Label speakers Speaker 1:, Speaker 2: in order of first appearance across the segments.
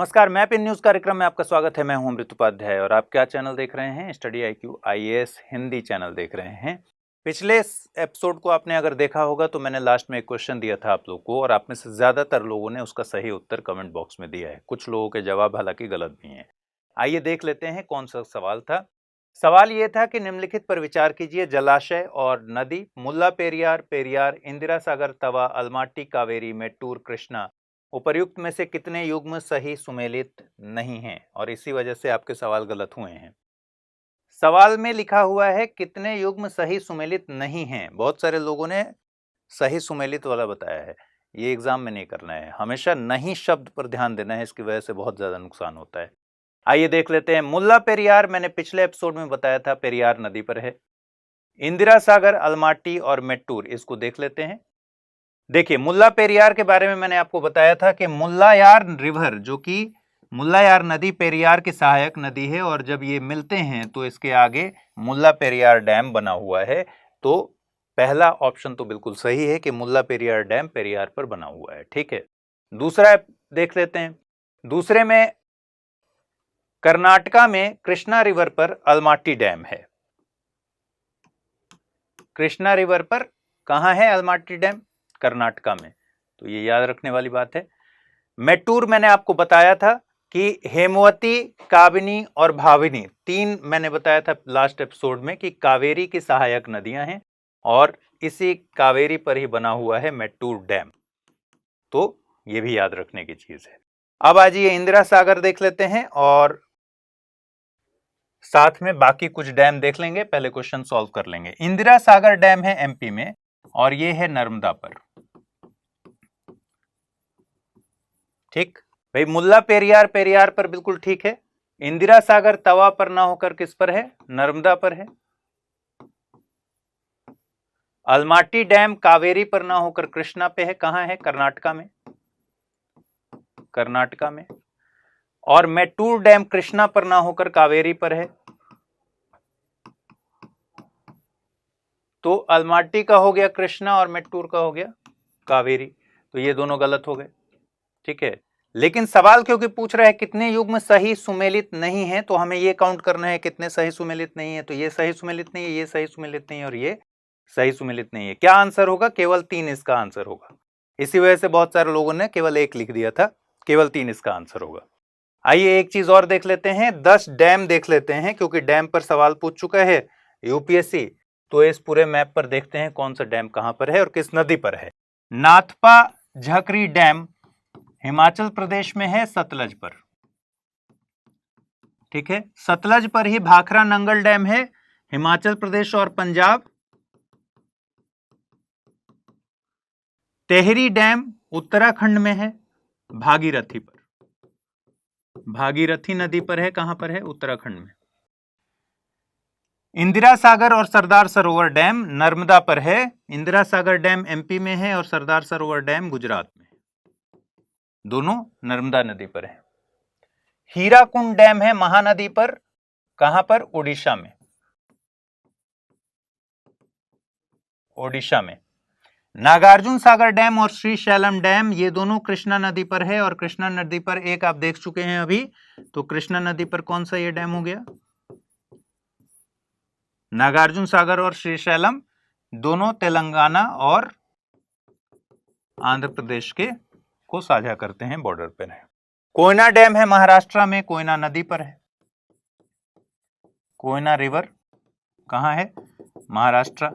Speaker 1: नमस्कार, map in news कार्यक्रम में आपका स्वागत है। मैं हूं अमृत उपाध्याय और आप क्या चैनल देख रहे हैं? Study IQ IAS Hindi channel देख रहे हैं। पिछले एपिसोड को आपने अगर देखा होगा तो मैंने लास्ट में एक क्वेश्चन दिया था आप लोग को और आप में से ज्यादातर लोगों ने उसका सही उत्तर कमेंट बॉक्स में दिया है। कुछ लोगों के जवाब हालांकि गलत भी हैं। आइए देख लेते हैं कौन सा सवाल था। सवाल ये था कि निम्नलिखित पर विचार कीजिए। जलाशय और नदी मुल्ला पेरियार, पेरियार, इंदिरा सागर, तवा, अलमाटी, कावेरी, मेट्टूर, कृष्णा उपर्युक्त में से कितने युग्म सही सुमेलित नहीं हैं और इसी वजह से आपके सवाल गलत हुए हैं। सवाल में लिखा हुआ है कितने युग्म सही सुमेलित नहीं हैं। बहुत सारे लोगों ने सही सुमेलित वाला बताया है। ये एग्जाम में नहीं करना है, हमेशा नहीं शब्द पर ध्यान देना है, इसकी वजह से बहुत ज्यादा नुकसान होता है। आइए देख लेते हैं। मुल्ला पेरियार मैंने पिछले एपिसोड में बताया था, पेरियार नदी पर है। इंदिरा सागर, अलमाटी और मेट्टूर, इसको देख लेते हैं। देखिए, मुल्ला पेरियार के बारे में मैंने आपको बताया था कि मुल्लायार रिवर, जो कि मुल्लायार नदी पेरियार की सहायक नदी है और जब ये मिलते हैं तो इसके आगे मुल्ला पेरियार डैम बना हुआ है। तो पहला ऑप्शन तो बिल्कुल सही है कि मुल्ला पेरियार डैम पेरियार पर बना हुआ है। ठीक है, दूसरा देख लेते हैं। दूसरे में कर्नाटका में कृष्णा रिवर पर अलमाटी डैम है। कृष्णा रिवर पर कहां है अलमाटी डैम? कर्नाटका में। तो ये याद रखने वाली बात है। मेट्टूर मैंने आपको बताया था कि हेमवती, काबिनी और भाविनी, तीन मैंने बताया था लास्ट एपिसोड में कि कावेरी की सहायक नदियां हैं और इसी कावेरी पर ही बना हुआ है मेट्टूर डैम। तो ये भी याद रखने की चीज है। अब आइए इंदिरा सागर देख लेते हैं और साथ में बाकी कुछ डैम देख लेंगे। पहले क्वेश्चन सॉल्व कर लेंगे। इंदिरा सागर डैम है MP में और ये है नर्मदा पर। ठीक भाई, मुल्ला पेरियार पेरियार पर बिल्कुल ठीक है। इंदिरा सागर तवा पर ना होकर किस पर है? नर्मदा पर है। अलमाटी डैम कावेरी पर ना होकर कृष्णा पे है। कहां है? कर्नाटका में। कर्नाटका में। और मेट्टूर डैम कृष्णा पर ना होकर कावेरी पर है। तो अलमाटी का हो गया कृष्णा और मेट्टूर का हो गया कावेरी। तो ये दोनों गलत हो गए। ठीक है, लेकिन सवाल क्योंकि पूछ रहा है कितने युग्म सही सुमेलित नहीं है, तो हमें ये काउंट करना है कितने सही सुमेलित नहीं है। तो ये सही सुमेलित नहीं है, ये सही सुमेलित नहीं है और ये सही सुमेलित नहीं है। क्या आंसर होगा? केवल 3 इसका आंसर होगा। इसी वजह से बहुत सारे लोगों ने केवल 1 लिख दिया था। केवल 3 इसका आंसर होगा। आइए एक चीज और देख लेते हैं। 10 डैम देख लेते हैं, क्योंकि डैम पर सवाल पूछ चुका है UPSC। तो इस पूरे मैप पर देखते हैं कौन सा डैम कहां पर है और किस नदी पर है। नाथपा झकरी डैम हिमाचल प्रदेश में है, सतलज पर। ठीक है, सतलज पर ही भाखरा नंगल डैम है, हिमाचल प्रदेश और पंजाब। टेहरी डैम उत्तराखंड में है, भागीरथी पर। भागीरथी नदी पर है। कहां पर है? उत्तराखंड में। इंदिरा सागर और सरदार सरोवर डैम नर्मदा पर है। इंदिरा सागर डैम MP में है और सरदार सरोवर डैम गुजरात में। दोनों नर्मदा नदी पर है। हीराकुंड डैम है महानदी पर। कहां पर? ओडिशा में। ओडिशा में। नागार्जुन सागर डैम और श्रीशैलम डैम, ये दोनों कृष्णा नदी पर है और कृष्णा नदी पर एक आप देख चुके हैं अभी। तो कृष्णा नदी पर कौन सा ये डैम हो गया? नागार्जुन सागर और श्रीशैलम दोनों तेलंगाना और आंध्र प्रदेश के को साझा करते हैं, बॉर्डर पर है। कोयना डैम है महाराष्ट्र में, कोयना नदी पर है। कोयना रिवर कहां है? महाराष्ट्र।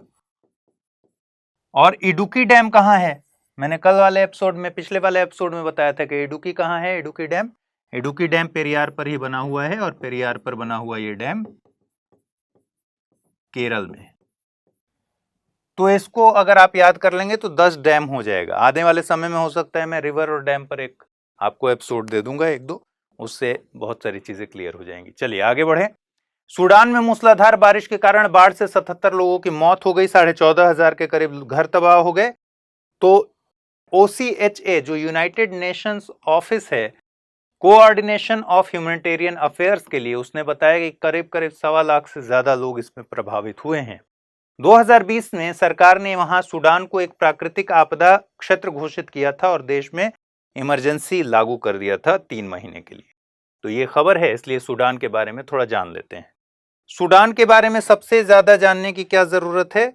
Speaker 1: और इडुक्की डैम कहां है? मैंने कल वाले एपिसोड में, पिछले वाले एपिसोड में बताया था कि इडुक्की कहां है। इडुक्की डैम, इडुक्की डैम पेरियार पर ही बना हुआ है और पेरियार पर बना हुआ ये डैम केरल में। तो इसको अगर आप याद कर लेंगे तो 10 डैम हो जाएगा। आने वाले समय में हो सकता है मैं रिवर और डैम पर एक आपको एपिसोड दे दूंगा, 1-2, उससे बहुत सारी चीजें क्लियर हो जाएंगी। चलिए आगे बढ़े। सूडान में मूसलाधार बारिश के कारण बाढ़ से 77 लोगों की मौत हो गई, 14,500 के करीब घर तबाह हो गए। तो OCHA जो यूनाइटेड नेशंस ऑफिस है, कोऑर्डिनेशन ऑफ ह्यूमैनिटेरियन अफेयर्स के लिए, उसने बताया कि करीब करीब 1.25 लाख से ज्यादा लोग इसमें प्रभावित हुए हैं। 2020 में सरकार ने वहां सूडान को एक प्राकृतिक आपदा क्षेत्र घोषित किया था और देश में इमरजेंसी लागू कर दिया था 3 महीने के लिए। तो ये खबर है, इसलिए सूडान के बारे में थोड़ा जान लेते हैं। सूडान के बारे में सबसे ज्यादा जानने की क्या जरूरत है?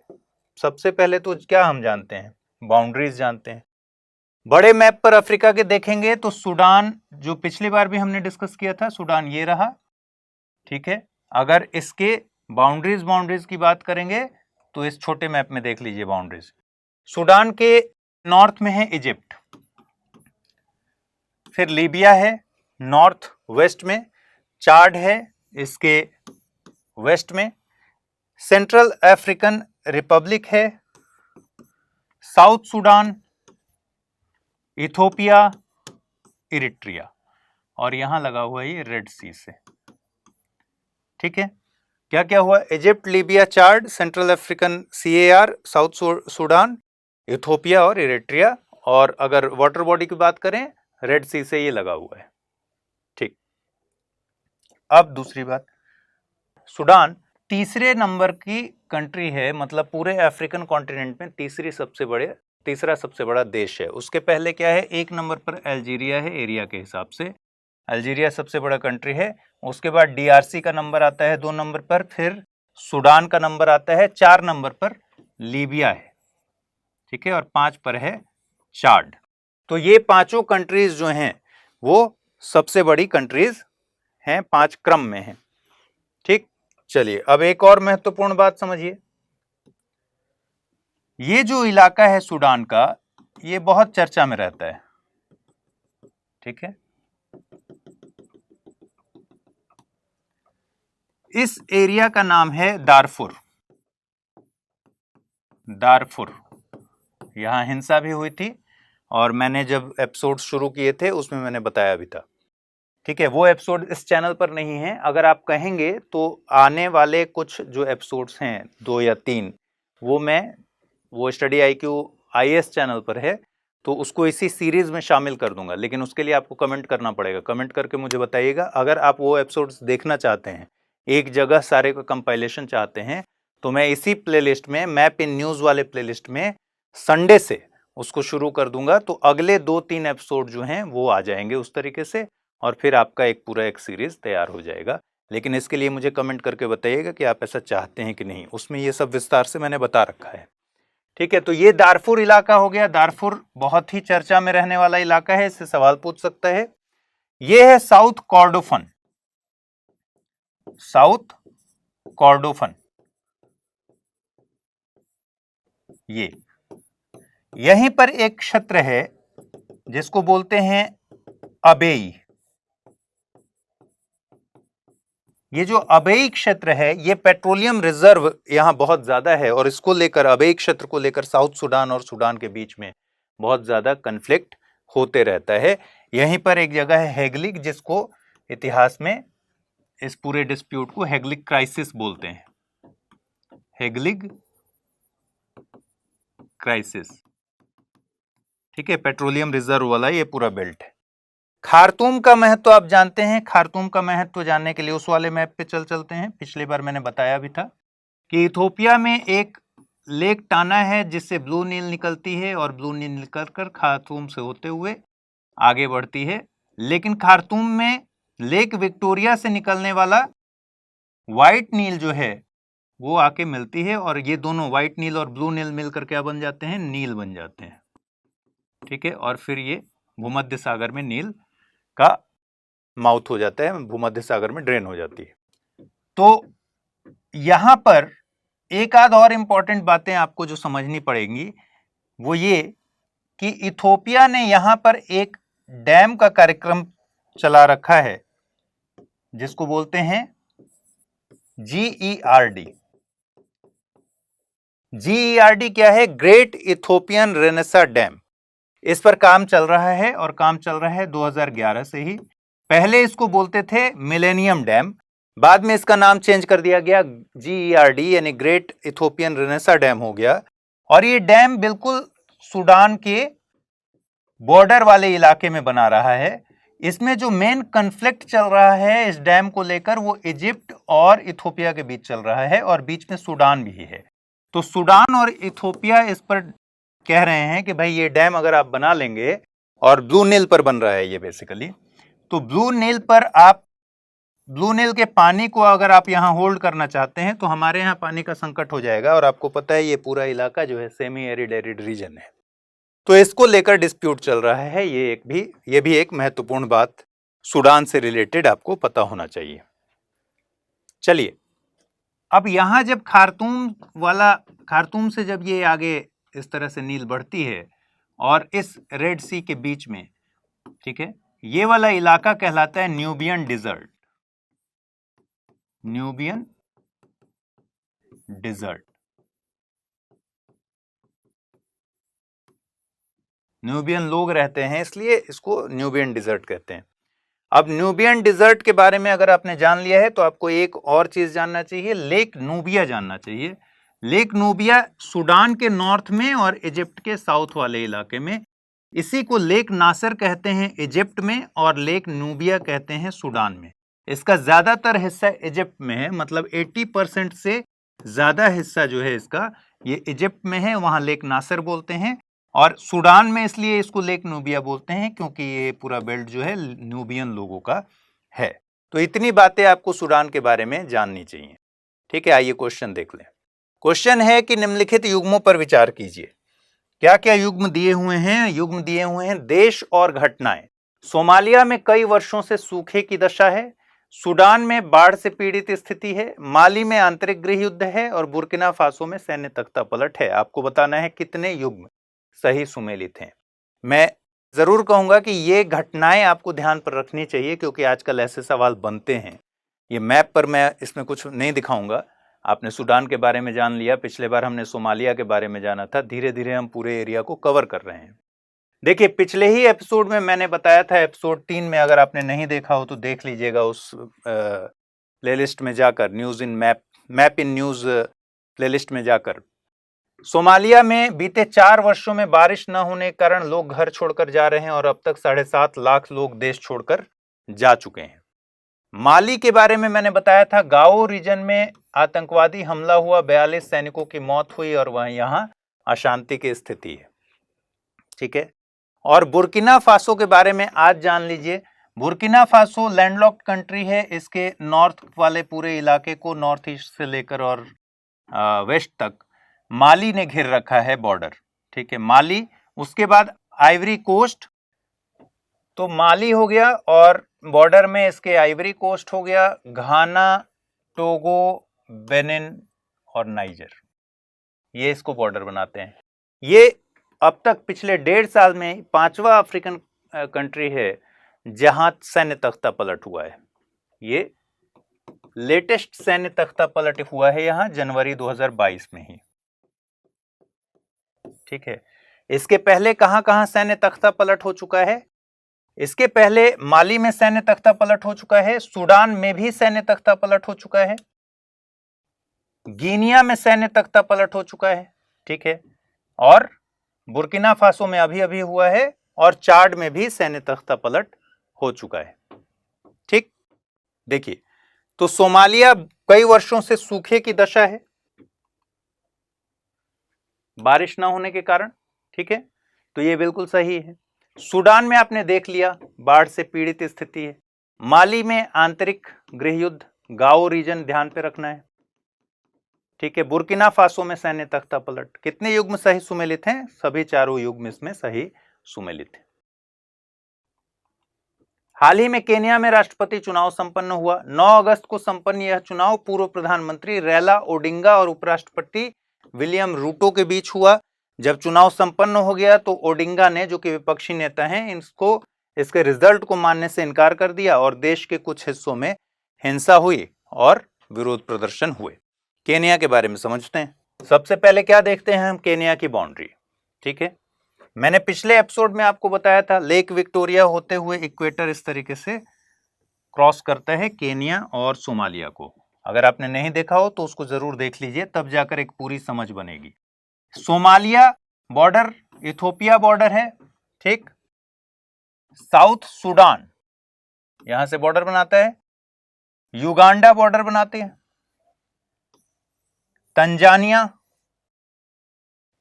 Speaker 1: सबसे पहले तो क्या हम जानते हैं, बाउंड्रीज जानते हैं। बड़े मैप पर अफ्रीका के देखेंगे तो सूडान, जो पिछली बार भी हमने डिस्कस किया था, सूडान ये रहा, ठीक है। अगर इसके बाउंड्रीज की बात करेंगे तो इस छोटे मैप में देख लीजिए बाउंड्रीज। सूडान के नॉर्थ में है इजिप्ट, फिर लीबिया है नॉर्थ वेस्ट में, चाड है इसके वेस्ट में, सेंट्रल अफ्रीकन रिपब्लिक है, साउथ सूडान, इथोपिया, इरिट्रिया, और यहां लगा हुआ है ये रेड सी से, ठीक है। क्या क्या हुआ? Egypt, Libya, Chad, Central African CAR, South Sudan, Ethiopia और इरिट्रिया, और अगर वाटर बॉडी की बात करें रेड सी से ये लगा हुआ है, ठीक। अब दूसरी बात, सूडान तीसरे नंबर की कंट्री है, मतलब पूरे अफ्रीकन कॉन्टिनेंट में तीसरा सबसे बड़ा देश है। उसके पहले क्या है? 1 नंबर पर अल्जीरिया है, एरिया के हिसाब से अल्जीरिया सबसे बड़ा कंट्री है। उसके बाद DRC का नंबर आता है 2 नंबर पर, फिर सूडान का नंबर आता है 4 नंबर पर, लीबिया है, ठीक है, और 5 पर है चाड। तो ये पांचों कंट्रीज जो हैं वो सबसे बड़ी कंट्रीज हैं, 5 क्रम में हैं, ठीक। चलिए अब एक और महत्वपूर्ण बात समझिए। ये जो इलाका है सूडान का, ये बहुत चर्चा में रहता है, ठीक है। इस एरिया का नाम है दारफुर। दारफुर, यहां हिंसा भी हुई थी और मैंने जब एपिसोड शुरू किए थे उसमें मैंने बताया भी था, ठीक है। वो एपिसोड इस चैनल पर नहीं है। अगर आप कहेंगे तो आने वाले कुछ जो एपिसोड्स हैं 2 या 3, वो स्टडी IQ IAS चैनल पर है, तो उसको इसी सीरीज में शामिल कर दूंगा। लेकिन उसके लिए आपको कमेंट करना पड़ेगा, कमेंट करके मुझे बताइएगा। अगर आप वो एपिसोड्स देखना चाहते हैं, एक जगह सारे का कंपाइलेशन चाहते हैं, तो मैं इसी प्लेलिस्ट में, मैप इन न्यूज़ वाले प्लेलिस्ट में संडे से उसको शुरू कर दूंगा। तो अगले 2-3 एपिसोड जो हैं वो आ जाएंगे उस तरीके से, और फिर आपका एक सीरीज तैयार हो जाएगा। लेकिन इसके लिए मुझे कमेंट करके बताइएगा कि आप ऐसा चाहते हैं कि नहीं। उसमें ये सब विस्तार से मैंने बता रखा है, ठीक है। तो ये दारफुर इलाका हो गया। दारफुर बहुत ही चर्चा में रहने वाला इलाका है, इससे सवाल पूछ सकता है। ये है साउथ कॉर्डोफन। साउथ कॉर्डोफन, ये यहीं पर एक क्षेत्र है जिसको बोलते हैं अबेई। ये जो अबेई क्षेत्र है, ये पेट्रोलियम रिजर्व यहां बहुत ज्यादा है, और इसको लेकर, अबेई क्षेत्र को लेकर साउथ सूडान और सूडान के बीच में बहुत ज्यादा कन्फ्लिक्ट होते रहता है। यहीं पर एक जगह है हेगलिग, जिसको इतिहास में इस पूरे डिस्प्यूट को हेगलिग क्राइसिस बोलते हैं। हेगलिग क्राइसिस, ठीक है, पेट्रोलियम रिजर्व वाला ये पूरा बेल्ट है। खार्तूम का महत्व आप जानते हैं। खार्तूम का महत्व जानने के लिए उस वाले मैप पे चलते हैं। पिछली बार मैंने बताया भी था कि इथोपिया में एक लेक टाना है जिससे ब्लू नील निकलती है, और ब्लू नील निकलकर खार्तूम से होते हुए आगे बढ़ती है। लेकिन खार्तूम में लेक विक्टोरिया से निकलने वाला व्हाइट नील जो है वो आके मिलती है, और ये दोनों व्हाइट नील और ब्लू नील मिलकर क्या बन जाते हैं? नील बन जाते हैं, ठीक है। और फिर ये भूमध्य सागर में नील का माउथ हो जाता है, भूमध्य सागर में ड्रेन हो जाती है। तो यहां पर एक आध और इंपॉर्टेंट बातें आपको जो समझनी पड़ेंगी वो ये कि इथोपिया ने यहां पर एक डैम का कार्यक्रम चला रखा है जिसको बोलते हैं GERD। GERD क्या है? Great Ethiopian Renaissance dam. इस पर काम चल रहा है, और काम चल रहा है 2011 से ही। पहले इसको बोलते थे मिलेनियम डैम, बाद में इसका नाम चेंज कर दिया गया, GERD यानी ग्रेट इथोपियन रेनेसा डैम हो गया। और ये डैम बिल्कुल सूडान के बॉर्डर वाले इलाके में बना रहा है। इसमें जो मेन कन्फ्लिक्ट चल रहा है इस डैम को लेकर, वो इजिप्ट और इथोपिया के बीच चल रहा है, और बीच में सूडान भी है। तो सूडान और इथोपिया इस पर कह रहे हैं कि भाई ये डैम अगर आप बना लेंगे और ब्लू नील पर बन रहा है ये बेसिकली। तो ब्लू नील के पानी को अगर आप यहाँ होल्ड करना चाहते हैं तो हमारे यहाँ पानी का संकट हो जाएगा, और आपको पता है ये पूरा इलाका जो है सेमी एरिड रीजन है। तो इसको लेकर डिस्प्यूट चल रहा है। ये भी एक महत्वपूर्ण बात सूडान से रिलेटेड आपको पता होना चाहिए। चलिए, अब यहां जब खार्तूम से जब ये आगे इस तरह से नील बढ़ती है और इस रेड सी के बीच में, ठीक है, ये वाला इलाका कहलाता है Nubian desert. Nubian desert, Nubian लोग रहते हैं इसलिए इसको न्यूबियन डिजर्ट कहते हैं। अब न्यूबियन डिजर्ट के बारे में अगर आपने जान लिया है तो आपको एक और चीज जानना चाहिए, लेक नूबिया जानना चाहिए। लेक नूबिया सूडान के नॉर्थ में और इजिप्ट के साउथ वाले इलाके में। इसी को लेक नासर कहते हैं इजिप्ट में, और लेक नूबिया कहते हैं सूडान में। इसका ज्यादातर हिस्सा इजिप्ट में है, मतलब 80% से ज्यादा हिस्सा जो है इसका ये इजिप्ट में है, वहां लेक नासर बोलते हैं। और सूडान में इसलिए इसको लेक नूबिया बोलते हैं क्योंकि ये पूरा बेल्ट जो है नूबियन लोगों का है। तो इतनी बातें आपको सूडान के बारे में जाननी चाहिए। ठीक है, आइए क्वेश्चन देख लें। क्वेश्चन है कि निम्नलिखित युग्मों पर विचार कीजिए। क्या क्या युग्म दिए हुए हैं? युग्म दिए हुए हैं देश और घटनाएं। सोमालिया में कई वर्षों से सूखे की दशा है, सूडान में बाढ़ से पीड़ित स्थिति है, माली में आंतरिक गृह युद्ध है, और बुर्किना फासो में सैन्य तख्तापलट है। आपको बताना है कितने युग्म सही सुमेलित हैं। मैं जरूर कहूंगा कि ये घटनाएं आपको ध्यान पर रखनी चाहिए क्योंकि आजकल ऐसे सवाल बनते हैं। ये मैप पर मैं इसमें कुछ नहीं दिखाऊंगा। आपने सूडान के बारे में जान लिया, पिछले बार हमने सोमालिया के बारे में जाना था। धीरे धीरे हम पूरे एरिया को कवर कर रहे हैं। देखिए, पिछले ही एपिसोड में मैंने बताया था, एपिसोड 3 में, अगर आपने नहीं देखा हो तो देख लीजिएगा उस प्लेलिस्ट में जाकर, news in map in news playlist में जाकर। सोमालिया में बीते 4 वर्षों में बारिश न होने के कारण लोग घर छोड़कर जा रहे हैं और अब तक 7.5 लाख लोग देश छोड़कर जा चुके हैं। माली के बारे में मैंने बताया था, गाओ रीजन में आतंकवादी हमला हुआ, 42 सैनिकों की मौत हुई और वह यहां अशांति की स्थिति है। ठीक है, और बुर्किना फासो के बारे में आज जान लीजिए। बुर्किना फासो लैंडलॉक्ड कंट्री है। इसके नॉर्थ वाले पूरे इलाके को, नॉर्थ ईस्ट से लेकर और वेस्ट तक माली ने घेर रखा है बॉर्डर। ठीक है, माली, उसके बाद आइवरी कोस्ट, तो माली हो गया और बॉर्डर में इसके आइवरी कोस्ट हो गया, घाना, टोगो, बेनिन और नाइजर, ये इसको बॉर्डर बनाते हैं। ये अब तक पिछले 1.5 साल में 5वां अफ्रीकन कंट्री है जहां सैन्य तख्ता पलट हुआ है। ये लेटेस्ट सैन्य तख्ता पलट हुआ है यहां जनवरी 2022 में ही। ठीक है, इसके पहले कहां कहां सैन्य तख्ता पलट हो चुका है? इसके पहले माली में सैन्य तख्ता पलट हो चुका है, सूडान में भी सैन्य तख्ता पलट हो चुका है, गिनिया में सैन्य तख्ता पलट हो चुका है। ठीक है, और बुर्किना फासो में अभी अभी हुआ है, और चाड में भी सैन्य तख्ता पलट हो चुका है। ठीक, देखिए, तो सोमालिया कई वर्षों से सूखे की दशा है, बारिश ना होने के कारण। ठीक है, तो ये बिल्कुल सही है। सूडान में आपने देख लिया, बाढ़ से पीड़ित स्थिति है। माली में आंतरिक गृह युद्ध, गाओ रीजन ध्यान पे रखना है। ठीक है, बुर्किना फासो में सैन्य तख्ता पलट। कितने युग्म सही सुमेलित हैं? सभी चारों युग्म इसमें सही सुमेलित हैं। हाल ही में केन्या में राष्ट्रपति चुनाव संपन्न हुआ। 9 अगस्त को संपन्न यह चुनाव पूर्व प्रधानमंत्री रैला ओडिंगा और उपराष्ट्रपति विलियम रूटो के बीच हुआ। जब चुनाव संपन्न हो गया तो ओडिंगा ने, जो कि विपक्षी नेता हैं, इसके रिजल्ट को मानने से इनकार कर दिया और देश के कुछ हिस्सों में हिंसा हुई और विरोध प्रदर्शन हुए। केन्या के बारे में समझते हैं। सबसे पहले क्या देखते हैं हम? केन्या की बाउंड्री। ठीक है, मैंने पिछले एपिसोड में आपको बताया था, लेक विक्टोरिया होते हुए इक्वेटर इस तरीके से क्रॉस करता है केन्या और सोमालिया को। अगर आपने नहीं देखा हो तो उसको जरूर देख लीजिए, तब जाकर एक पूरी समझ बनेगी। सोमालिया बॉर्डर इथोपिया बॉर्डर है। ठीक, साउथ सूडान यहां से बॉर्डर बनाता है, युगांडा बॉर्डर बनाते हैं, तंजानिया,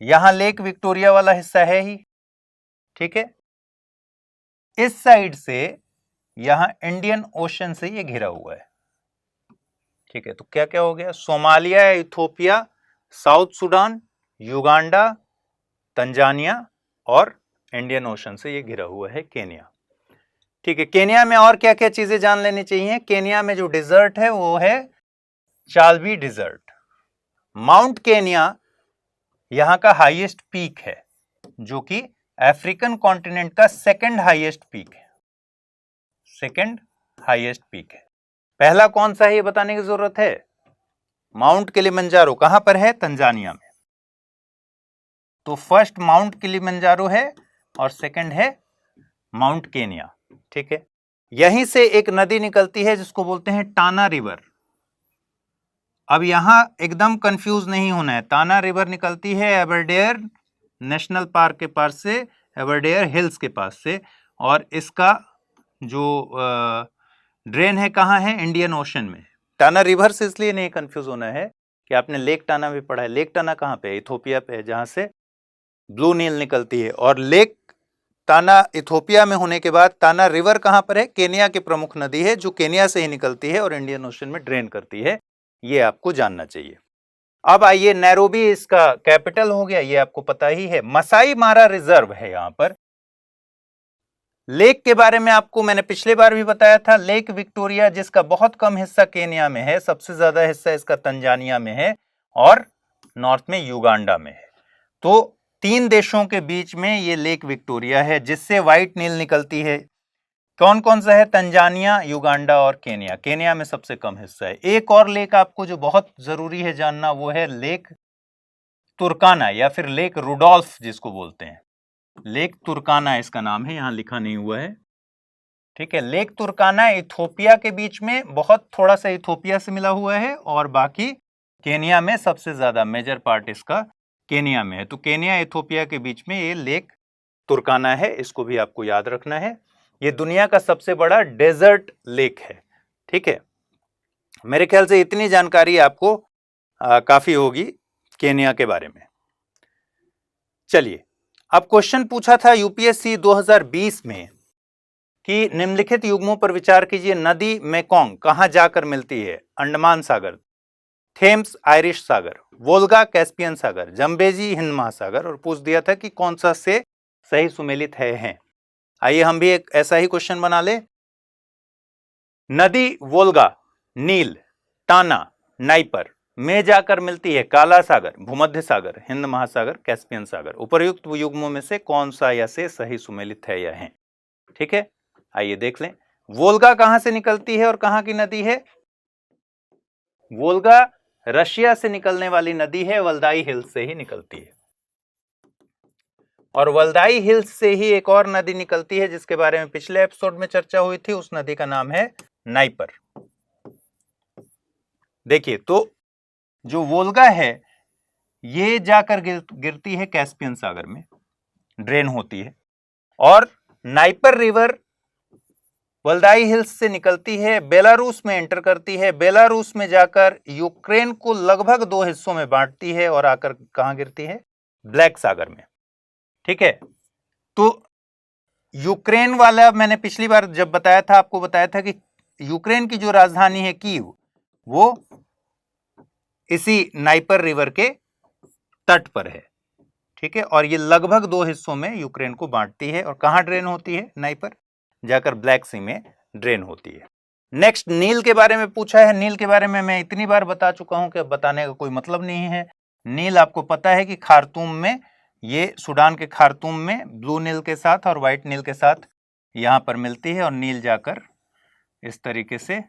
Speaker 1: यहां लेक विक्टोरिया वाला हिस्सा है ही। ठीक है, इस साइड से यहां इंडियन ओशन से ये घिरा हुआ है। ठीक है, तो क्या क्या हो गया, Somalia, Ethiopia, south Sudan, Uganda, Tanzania और इंडियन ओशन से ये घिरा हुआ है केनिया। ठीक है, केनिया में और क्या क्या चीजें जान लेनी चाहिए। केनिया में जो डिजर्ट है वो है चाल्वी डिजर्ट। माउंट केनिया यहां का हाईएस्ट पीक है, जो कि अफ्रीकन कॉन्टिनेंट का सेकंड हाईएस्ट पीक है। सेकंड हाईएस्ट पीक है। पहला कौन सा है ये बताने की जरूरत है। माउंट किलिमंजारो कहां पर है, तंजानिया में। तो फर्स्ट माउंट किलिमंजारो है और सेकंड है माउंट केनिया। ठीक है, यहीं से एक नदी निकलती है जिसको बोलते हैं टाना रिवर। अब यहां एकदम कंफ्यूज नहीं होना है। टाना रिवर निकलती है एबरडेयर नेशनल पार्क के पास से, एबरडेयर हिल्स के पास से, और इसका जो ड्रेन है कहाँ है, इंडियन ओशन में। टाना रिवर से इसलिए नहीं कंफ्यूज होना है कि आपने लेक टाना भी पढ़ा है। लेक टाना कहाँ पे है, इथोपिया पे है, जहां से ब्लू नील निकलती है। और लेक टाना इथोपिया में होने के बाद टाना रिवर कहां पर है, केनिया की प्रमुख नदी है, जो केनिया से ही निकलती है और इंडियन ओशन में ड्रेन करती है। ये आपको जानना चाहिए। अब आइए, नैरोबी इसका कैपिटल हो गया, ये आपको पता ही है। मसाई मारा रिजर्व है यहां पर। लेक के बारे में आपको मैंने पिछले बार भी बताया था। लेक विक्टोरिया, जिसका बहुत कम हिस्सा केनिया में है, सबसे ज्यादा हिस्सा इसका तंजानिया में है और नॉर्थ में युगांडा में है। तो 3 देशों के बीच में ये लेक विक्टोरिया है, जिससे व्हाइट नील निकलती है। कौन कौन सा है, तंजानिया, युगांडा और केनिया। केनिया में सबसे कम हिस्सा है। एक और लेक आपको जो बहुत जरूरी है जानना, वो है लेक तुर्काना या फिर लेक रुडोल्फ जिसको बोलते हैं। लेक तुर्काना इसका नाम है, यहां लिखा नहीं हुआ है। ठीक है, लेक तुर्काना इथोपिया के बीच में, बहुत थोड़ा सा इथोपिया से मिला हुआ है, और बाकी केनिया में सबसे ज्यादा मेजर पार्ट इसका केनिया में है। तो केनिया इथोपिया के बीच में ये लेक तुर्काना है, इसको भी आपको याद रखना है। ये दुनिया का सबसे बड़ा डेजर्ट लेक है। ठीक है, मेरे ख्याल से इतनी जानकारी आपको काफी होगी केनिया के बारे में। चलिए, अब क्वेश्चन पूछा था यूपीएससी 2020 में कि निम्नलिखित युग्मों पर विचार कीजिए। नदी मेकोंग कहां जाकर मिलती है, अंडमान सागर, थेम्स आयरिश सागर, वोल्गा कैस्पियन सागर, जम्बेजी हिंद महासागर, और पूछ दिया था कि कौन सा से सही सुमेलित है। आइए हम भी एक ऐसा ही क्वेश्चन बना ले। नदी वोल्गा, नील, टाना, नाइपर में जाकर मिलती है काला सागर, भूमध्य सागर, हिंद महासागर, कैस्पियन सागर। उपर्युक्त युग्मों में से कौन सा या से सही सुमेलित है या है। ठीक है, आइए देख लें। वोल्गा कहां से निकलती है और कहां की नदी है। वोल्गा रशिया से निकलने वाली नदी है, वल्दाई हिल्स से ही निकलती है। और वल्दाई हिल्स से ही एक और नदी निकलती है जिसके बारे में पिछले एपिसोड में चर्चा हुई थी। उस नदी का नाम है नाइपर। देखिए, तो जो वोल्गा है ये जाकर गिरती है कैस्पियन सागर में, ड्रेन होती है। और नाइपर रिवर वल्दाई हिल्स से निकलती है, बेलारूस में एंटर करती है, बेलारूस में जाकर यूक्रेन को लगभग 2 हिस्सों में बांटती है और आकर कहां गिरती है, ब्लैक सागर में। ठीक है, तो यूक्रेन वाला मैंने पिछली बार जब बताया था, आपको बताया था कि यूक्रेन की जो राजधानी है कीव, वो इसी नाइपर रिवर के तट पर है। ठीक है, और ये लगभग 2 हिस्सों में यूक्रेन को बांटती है। और कहां ड्रेन होती है, नाइपर, जाकर ब्लैक सी में ड्रेन होती है। नेक्स्ट, नील के बारे में पूछा है। नील के बारे में मैं इतनी बार बता चुका हूं कि अब बताने का कोई मतलब नहीं है। नील आपको पता है कि खार्तूम में, ये सूडान के खार्तूम में ब्लू नील के साथ और व्हाइट नील के साथ यहां पर मिलती है, और नील जाकर इस तरीके से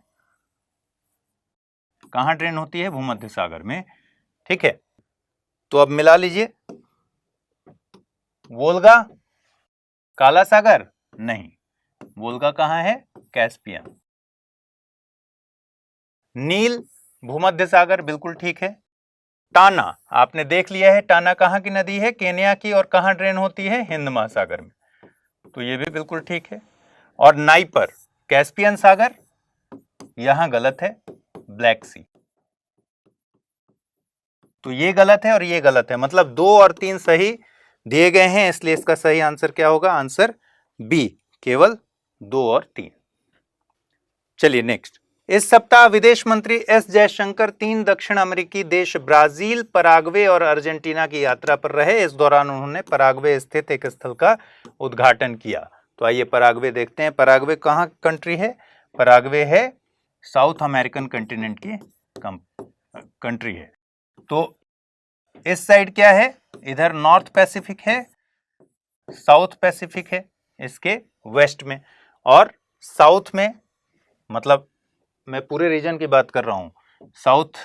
Speaker 1: कहां ड्रेन होती है, भूमध्य सागर में। ठीक है, तो अब मिला लीजिए। वोल्गा काला सागर नहीं, वोल्गा कहां है, कैस्पियन। नील भूमध्य सागर बिल्कुल ठीक है। टाना आपने देख लिया है, टाना कहां की नदी है, केनिया की, और कहां ड्रेन होती है, हिंद महासागर में, तो ये भी बिल्कुल ठीक है। और नाइपर कैस्पियन सागर, यहां गलत है, ब्लैक सी, तो ये गलत है और ये गलत है। मतलब 2 और 3 सही दिए गए हैं, इसलिए इसका सही आंसर क्या होगा, आंसर बी, केवल 2 और 3। चलिए नेक्स्ट। इस सप्ताह विदेश मंत्री एस जयशंकर 3 दक्षिण अमेरिकी देश ब्राजील, पराग्वे और अर्जेंटीना की यात्रा पर रहे। इस दौरान उन्होंने पराग्वे स्थित एक स्थल का उद्घाटन किया। तो आइए पराग्वे देखते हैं। पराग्वे कहाँ कंट्री है? पराग्वे है साउथ अमेरिकन कॉन्टिनेंट की कंट्री है। तो इस साइड क्या है? इधर नॉर्थ पैसिफिक है, साउथ पैसिफिक है इसके वेस्ट में, और साउथ में मतलब मैं पूरे रीजन की बात कर रहा हूं। साउथ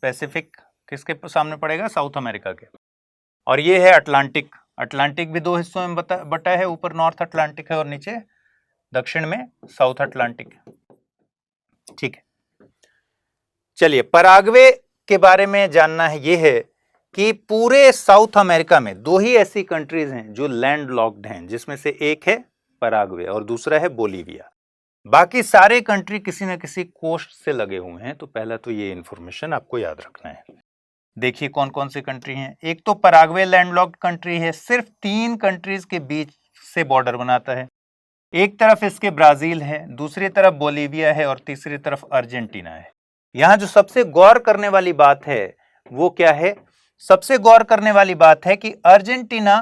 Speaker 1: पैसिफिक किसके सामने पड़ेगा? साउथ अमेरिका के। और ये है अटलांटिक। अटलांटिक भी 2 हिस्सों में बटा है, ऊपर नॉर्थ अटलांटिक है और नीचे दक्षिण में साउथ अटलांटिक है। ठीक है, चलिए पराग्वे के बारे में जानना है। ये है कि पूरे साउथ अमेरिका में 2 ही ऐसी कंट्रीज हैं जो लैंड लॉक्ड हैं, जिसमें से एक है पराग्वे और दूसरा है बोलीविया। बाकी सारे कंट्री किसी न किसी कोस्ट से लगे हुए हैं। तो पहला तो ये इंफॉर्मेशन आपको याद रखना है। देखिए कौन कौन सी कंट्री हैं। एक तो पराग्वे लैंडलॉक्ड कंट्री है, सिर्फ 3 कंट्रीज के बीच से बॉर्डर बनाता है। एक तरफ इसके ब्राजील है, दूसरी तरफ बोलीविया है और तीसरी तरफ अर्जेंटीना है। यहां जो सबसे गौर करने वाली बात है वो क्या है? सबसे गौर करने वाली बात है कि अर्जेंटीना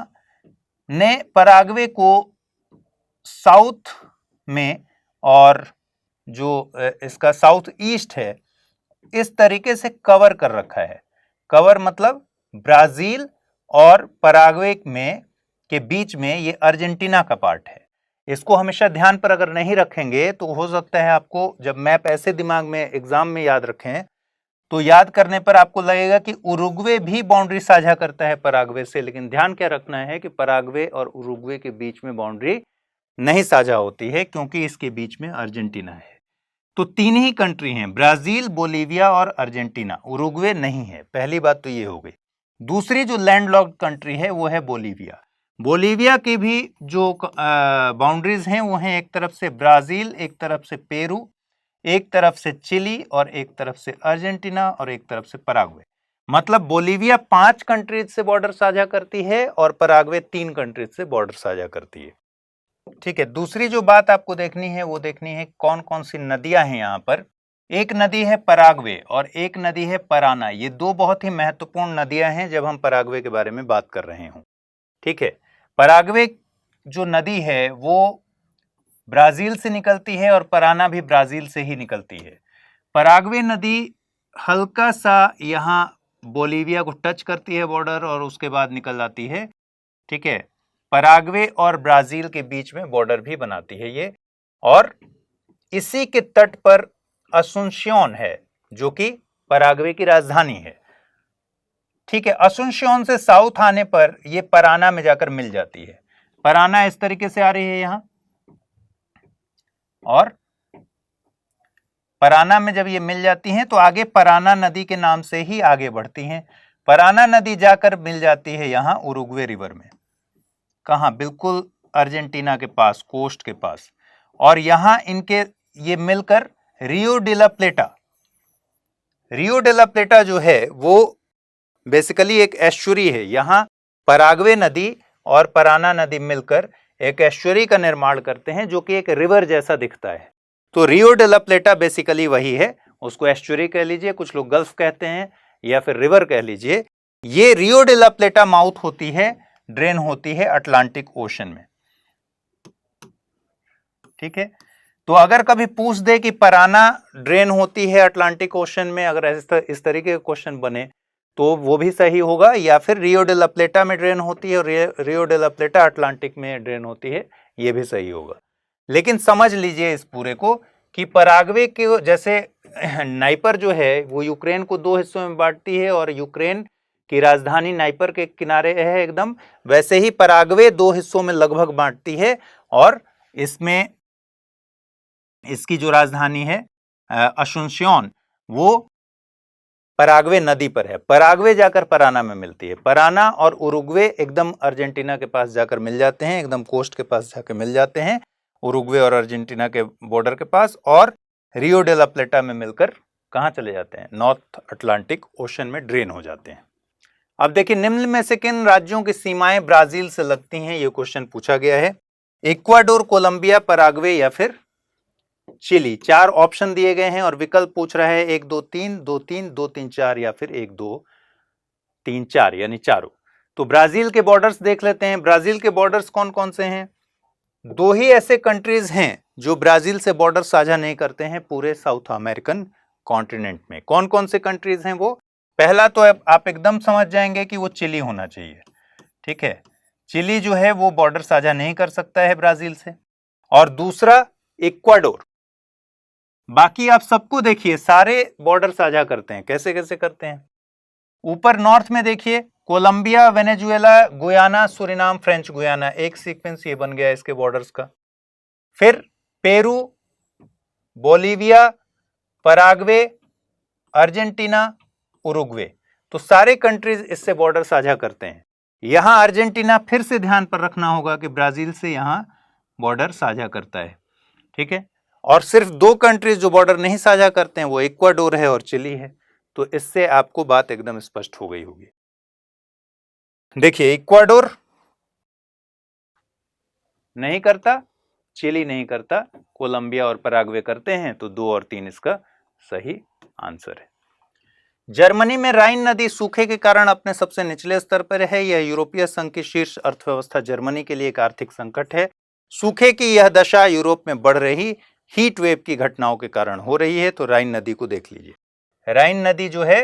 Speaker 1: ने पराग्वे को साउथ में और जो इसका साउथ ईस्ट है इस तरीके से कवर कर रखा है। कवर मतलब ब्राजील और पराग्वे में के बीच में ये अर्जेंटीना का पार्ट है। इसको हमेशा ध्यान पर अगर नहीं रखेंगे तो हो सकता है आपको जब मैप ऐसे दिमाग में एग्जाम में याद रखें तो याद करने पर आपको लगेगा कि उरुग्वे भी बाउंड्री साझा करता है पराग्वे से। लेकिन ध्यान क्या रखना है कि पराग्वे और उरुग्वे के बीच में बाउंड्री नहीं साझा होती है, क्योंकि इसके बीच में अर्जेंटीना है। तो 3 ही कंट्री हैं, ब्राजील, बोलीविया और अर्जेंटीना। उरुग्वे नहीं है। पहली बात तो ये हो गई। दूसरी जो लैंडलॉक्ड कंट्री है वो है बोलीविया। बोलीविया की भी जो बाउंड्रीज हैं वो हैं, एक तरफ से ब्राजील, एक तरफ से पेरू, एक तरफ से चिली और एक तरफ से अर्जेंटीना और एक तरफ से पराग्वे। मतलब बोलीविया 5 कंट्रीज से बॉर्डर साझा करती है और पराग्वे 3 कंट्रीज से बॉर्डर साझा करती है। ठीक है, दूसरी जो बात आपको देखनी है वो देखनी है कौन कौन सी नदियां हैं यहाँ पर। एक नदी है पराग्वे और एक नदी है पराना। ये 2 बहुत ही महत्वपूर्ण नदियां हैं जब हम पराग्वे के बारे में बात कर रहे हूं। ठीक है, पराग्वे जो नदी है वो ब्राजील से निकलती है और पराना भी ब्राजील से ही निकलती है। पराग्वे नदी हल्का सा यहाँ बोलीविया को टच करती है बॉर्डर और उसके बाद निकल जाती है। ठीक है, पराग्वे और ब्राजील के बीच में बॉर्डर भी बनाती है ये। और इसी के तट पर असुंसियोन है जो कि पराग्वे की राजधानी है। ठीक है, असुंसियोन से साउथ आने पर ये पराना में जाकर मिल जाती है। पराना इस तरीके से आ रही है यहां, और पराना में जब ये मिल जाती हैं तो आगे पराना नदी के नाम से ही आगे बढ़ती हैं। पराना नदी जाकर मिल जाती है यहां उरुग्वे रिवर में। कहां? बिल्कुल अर्जेंटीना के पास, कोस्ट के पास। और यहां इनके ये मिलकर रियो डे ला प्लेटा, रियो डे ला प्लेटा जो है वो बेसिकली एक एस्चुरी है। यहां पराग्वे नदी और पराना नदी मिलकर एक एस्चुरी का निर्माण करते हैं जो कि एक रिवर जैसा दिखता है। तो रियो डे ला प्लेटा बेसिकली वही है। उसको एस्चुरी कह लीजिए, कुछ लोग गल्फ कहते हैं या फिर रिवर कह लीजिए। ये रियो डे ला प्लेटा माउथ होती है, ड्रेन होती है अटलांटिक ओशन में। ठीक है, तो अगर कभी पूछ दे कि पराना ड्रेन होती है अटलांटिक ओशन में, अगर इस तरीके का क्वेश्चन बने तो वो भी सही होगा, या फिर रियो डे ला प्लेटा में ड्रेन होती है और रियो डे ला प्लेटा अटलांटिक में ड्रेन होती है, ये भी सही होगा। लेकिन समझ लीजिए इस पूरे को कि पराग्वे के जैसे नाइपर जो है वो यूक्रेन को 2 हिस्सों में बांटती है और यूक्रेन की राजधानी नाइपर के किनारे है एकदम, वैसे ही पराग्वे 2 हिस्सों में लगभग बांटती है। और इसमें इसकी जो राजधानी है असुंसियोन वो पराग्वे नदी पर है। पराग्वे जाकर पराना में मिलती है। पराना और उरुग्वे एकदम अर्जेंटीना के पास जाकर मिल जाते हैं, एकदम कोस्ट के पास जाकर मिल जाते हैं, उरुग्वे और अर्जेंटीना के बॉर्डर के पास। और रियो डे ला प्लेटा में मिलकर कहाँ चले जाते हैं? नॉर्थ अटलांटिक ओशन में ड्रेन हो जाते हैं। अब देखिए, निम्न में से किन राज्यों की सीमाएं ब्राजील से लगती हैं? ये क्वेश्चन पूछा गया है। इक्वाडोर, कोलंबिया, पराग्वे या फिर चिली। 4 ऑप्शन दिए गए हैं और विकल्प पूछ रहा है 1 2 3, 2 3, 2 3 4 या फिर 1 2 3 4 यानी चारों। तो ब्राजील के बॉर्डर्स देख लेते हैं। ब्राजील के बॉर्डर्स कौन कौन से हैं? 2 ही ऐसे कंट्रीज हैं जो ब्राजील से बॉर्डर साझा नहीं करते हैं पूरे साउथ अमेरिकन कॉन्टिनेंट में। कौन कौन से कंट्रीज हैं वो? पहला तो आप एकदम समझ जाएंगे कि वो चिली होना चाहिए। ठीक है, चिली जो है वो बॉर्डर साझा नहीं कर सकता है ब्राजील से। और दूसरा इक्वाडोर। बाकी आप सबको देखिए, सारे बॉर्डर साझा करते हैं। कैसे कैसे करते हैं? ऊपर नॉर्थ में देखिए, Colombia, Venezuela, Guyana, Suriname, French Guiana. एक सीक्वेंस ये बन गया इसके बॉर्डर्स का। फिर Peru, Bolivia, Paraguay, Argentina, Uruguay. तो सारे कंट्रीज इससे बॉर्डर साझा करते हैं। यहां अर्जेंटीना फिर से ध्यान पर रखना होगा कि ब्राजील से यहां बॉर्डर साझा करता है। ठीक है, और सिर्फ 2 कंट्रीज जो बॉर्डर नहीं साझा करते हैं वो इक्वाडोर है और चिली है। तो इससे आपको बात एकदम स्पष्ट हो गई होगी। देखिए, इक्वाडोर नहीं करता, चिली नहीं करता, कोलंबिया और पराग्वे करते हैं। तो 2 और 3 इसका सही आंसर है। जर्मनी में राइन नदी सूखे के कारण अपने सबसे निचले स्तर पर है। यह यूरोपीय संघ की शीर्ष अर्थव्यवस्था जर्मनी के लिए एक आर्थिक संकट है। सूखे की यह दशा यूरोप में बढ़ रही हीट वेव की घटनाओं के कारण हो रही है। तो राइन नदी को देख लीजिए। राइन नदी जो है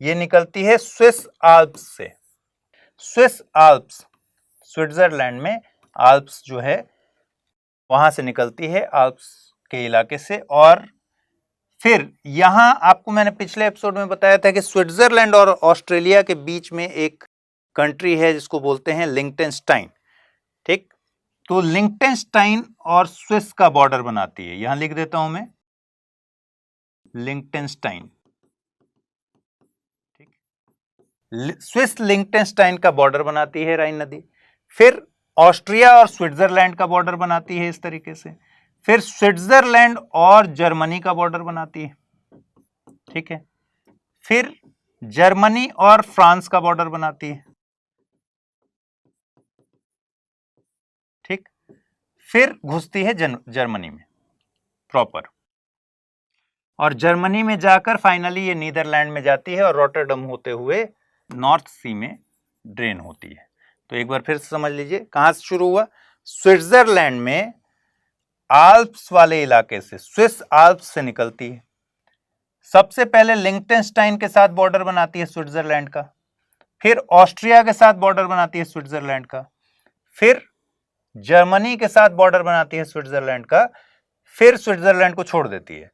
Speaker 1: ये निकलती है स्विस आल्प्स से। स्विस आल्प्स, स्विट्जरलैंड में आल्प्स जो है वहां से निकलती है, आल्प्स के इलाके से। और फिर यहां आपको मैंने पिछले एपिसोड में बताया था कि स्विट्जरलैंड और ऑस्ट्रेलिया के बीच में एक कंट्री है जिसको बोलते हैं लिंक्टेनस्टाइन। ठीक, तो लिंक्टेनस्टाइन और स्विस का बॉर्डर बनाती है। यहां लिख देता हूं मैं, लिंक्टेनस्टाइन। ठीक, स्विस लिंक्टेनस्टाइन का बॉर्डर बनाती है राइन नदी। फिर ऑस्ट्रिया और स्विट्जरलैंड का बॉर्डर बनाती है इस तरीके से। फिर स्विट्जरलैंड और जर्मनी का बॉर्डर बनाती है। ठीक है, फिर जर्मनी और फ्रांस का बॉर्डर बनाती है। ठीक, फिर घुसती है जर्मनी में प्रॉपर, और जर्मनी में जाकर फाइनली ये नीदरलैंड में जाती है और रॉटरडम होते हुए नॉर्थ सी में ड्रेन होती है। तो एक बार फिर से समझ लीजिए, कहां से शुरू हुआ? स्विट्जरलैंड में आल्प्स वाले इलाके से, स्विस आल्प्स से निकलती है। सबसे पहले लिंक्टेनस्टाइन के साथ बॉर्डर बनाती है स्विट्जरलैंड का। फिर ऑस्ट्रिया के साथ बॉर्डर बनाती है स्विट्जरलैंड का। फिर जर्मनी के साथ बॉर्डर बनाती है स्विट्जरलैंड का। फिर स्विट्जरलैंड को छोड़ देती है।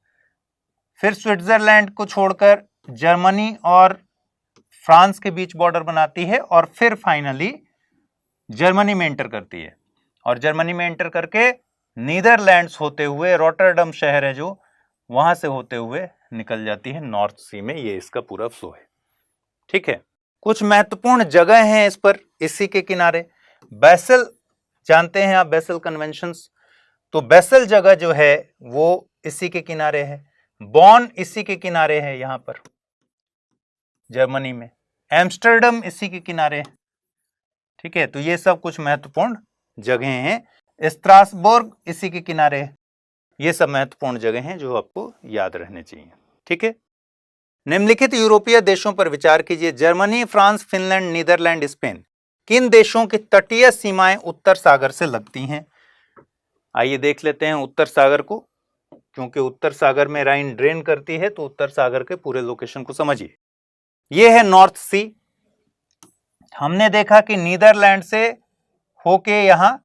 Speaker 1: फिर स्विट्जरलैंड को छोड़कर जर्मनी और फ्रांस के बीच बॉर्डर बनाती है। और फिर फाइनली जर्मनी में एंटर करती है। और जर्मनी में एंटर करके नीदरलैंड्स होते हुए, रॉटरडम शहर है जो, वहां से होते हुए निकल जाती है नॉर्थ सी में। ये इसका पूरा फ्लो है। ठीक है, कुछ महत्वपूर्ण जगह हैं इस पर, इसी के किनारे। बेसल, जानते हैं आप बेसल कन्वेंशंस? तो बेसल जगह जो है वो इसी के किनारे है। बॉन इसी के किनारे है, यहां पर जर्मनी में। एम्स्टर्डम इसी के किनारे है। ठीक है, तो ये सब कुछ महत्वपूर्ण जगह हैं। स्ट्रासबर्ग इसी के किनारे है। ये सब महत्वपूर्ण जगह हैं जो आपको याद रहने चाहिए। ठीक है, निम्नलिखित यूरोपीय देशों पर विचार कीजिए। Germany, France, Finland, Netherland, Spain. किन देशों की तटीय सीमाएं उत्तर सागर से लगती हैं? आइए देख लेते हैं उत्तर सागर को, क्योंकि उत्तर सागर में राइन ड्रेन करती है। तो उत्तर सागर के पूरे लोकेशन को समझिए। यह है नॉर्थ सी। हमने देखा कि नीदरलैंड से होके यहां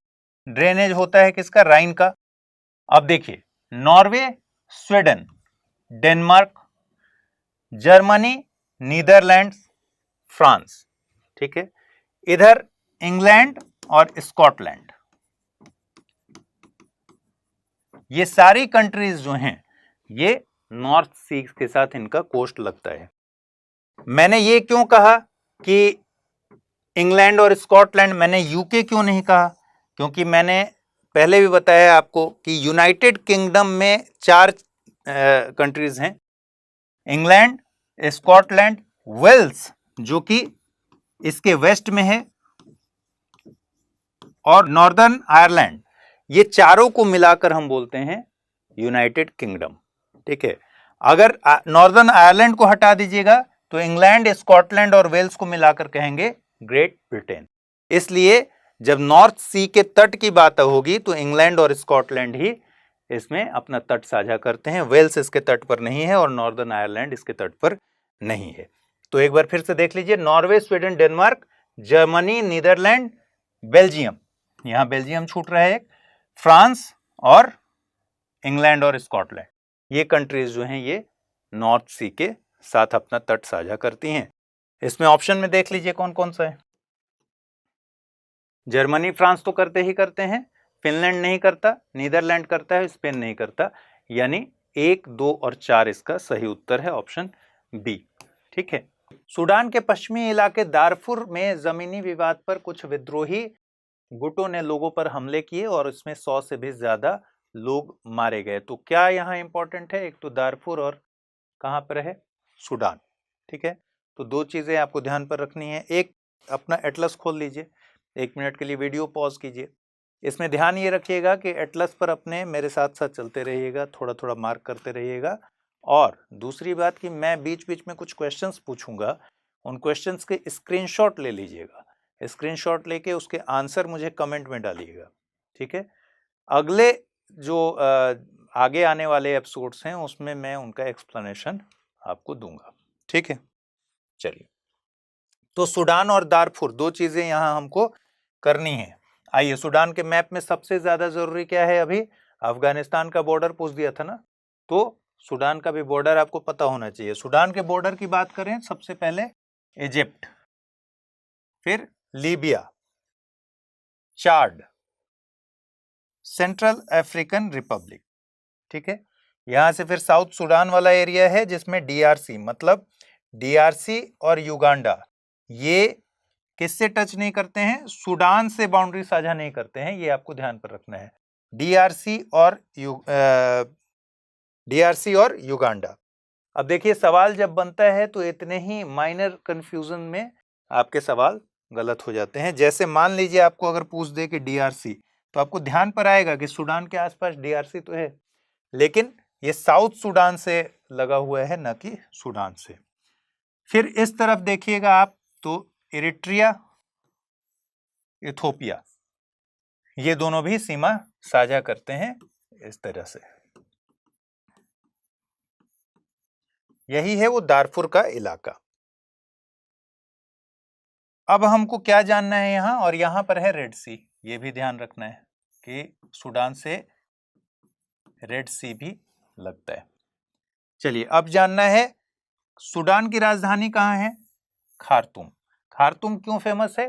Speaker 1: ड्रेनेज होता है किसका? राइन का। अब देखिए, Norway, Sweden, Denmark, Germany, Netherlands, France. ठीक है, इधर इंग्लैंड और स्कॉटलैंड। ये सारी कंट्रीज जो हैं ये नॉर्थ सी के साथ इनका कोस्ट लगता है। मैंने ये क्यों कहा कि इंग्लैंड और स्कॉटलैंड, मैंने यूके क्यों नहीं कहा? क्योंकि मैंने पहले भी बताया आपको कि यूनाइटेड किंगडम में 4 कंट्रीज हैं, इंग्लैंड, स्कॉटलैंड, वेल्स जो कि इसके वेस्ट में है, और नॉर्दर्न आयरलैंड, ये चारों को मिलाकर हम बोलते हैं यूनाइटेड किंगडम। ठीक है, अगर नॉर्दर्न आयरलैंड को हटा दीजिएगा तो इंग्लैंड, स्कॉटलैंड और वेल्स को मिलाकर कहेंगे ग्रेट ब्रिटेन। इसलिए जब नॉर्थ सी के तट की बात होगी तो इंग्लैंड और स्कॉटलैंड ही इसमें अपना तट साझा करते हैं। वेल्स इसके तट पर नहीं है और नॉर्दर्न आयरलैंड इसके तट पर नहीं है। तो एक बार फिर से देख लीजिए, Norway, Sweden, Denmark, Germany, Netherland, Belgium, यहां बेल्जियम छूट रहा है, फ्रांस और इंग्लैंड और स्कॉटलैंड, ये कंट्रीज जो हैं ये नॉर्थ सी के साथ अपना तट साझा करती हैं। इसमें ऑप्शन में देख लीजिए कौन कौन सा है। जर्मनी, फ्रांस तो करते ही करते हैं, फिनलैंड नहीं करता, नीदरलैंड करता है, स्पेन नहीं करता, यानी 1, 2 और 4 इसका सही उत्तर है ऑप्शन बी। ठीक है, सूडान के पश्चिमी इलाके दारफुर में जमीनी विवाद पर कुछ विद्रोही गुटों ने लोगों पर हमले किए और इसमें 100 से भी ज्यादा लोग मारे गए। तो क्या यहाँ इंपॉर्टेंट है, एक तो दारफुर और कहां पर है, सूडान। ठीक है, तो दो चीजें आपको ध्यान पर रखनी है। एक, अपना एटलस खोल लीजिए, 1 मिनट के लिए वीडियो पॉज कीजिए, इसमें ध्यान ये रखिएगा कि एटलस पर अपने मेरे साथ साथ चलते रहिएगा, थोड़ा थोड़ा मार्क करते रहिएगा। और दूसरी बात कि मैं बीच बीच में कुछ क्वेश्चंस पूछूंगा, उन क्वेश्चंस के स्क्रीनशॉट ले लीजिएगा, स्क्रीनशॉट लेके उसके आंसर मुझे कमेंट में डालिएगा। ठीक है, अगले जो आगे आने वाले एपिसोड्स हैं उसमें मैं उनका एक्सप्लेनेशन आपको दूंगा। ठीक है, चलिए, तो सूडान और दारफुर दो चीजें यहां हमको करनी है। आइए, सूडान के मैप में सबसे ज्यादा जरूरी क्या है, अभी अफगानिस्तान का बॉर्डर पूछ दिया था ना, तो सूडान का भी बॉर्डर आपको पता होना चाहिए। सूडान के बॉर्डर की बात करें, सबसे पहले इजिप्ट, फिर Libya, Chad, Central African Republic. ठीक है, यहां से फिर साउथ सूडान वाला एरिया है जिसमें डीआरसी, मतलब डीआरसी और युगांडा, ये किससे टच नहीं करते हैं, सूडान से बाउंड्री साझा नहीं करते हैं, ये आपको ध्यान पर रखना है, डीआरसी और युगांडा। अब देखिए, सवाल जब बनता है तो इतने ही माइनर कंफ्यूजन में आपके सवाल गलत हो जाते हैं। जैसे मान लीजिए आपको अगर पूछ दे कि डीआरसी, तो आपको ध्यान पर आएगा कि सूडान के आसपास डीआरसी तो है, लेकिन ये साउथ सूडान से लगा हुआ है, न कि सूडान से। फिर इस तरफ देखिएगा आप, तो इरिट्रिया, इथोपिया, ये दोनों भी सीमा साझा करते हैं इस तरह से। यही है वो दारफुर का इलाका। अब हमको क्या जानना है यहां, और यहां पर है रेड सी, ये भी ध्यान रखना है कि सूडान से रेड सी भी लगता है। चलिए, अब जानना है सूडान की राजधानी कहां है, खार्तूम। खार्तूम क्यों फेमस है,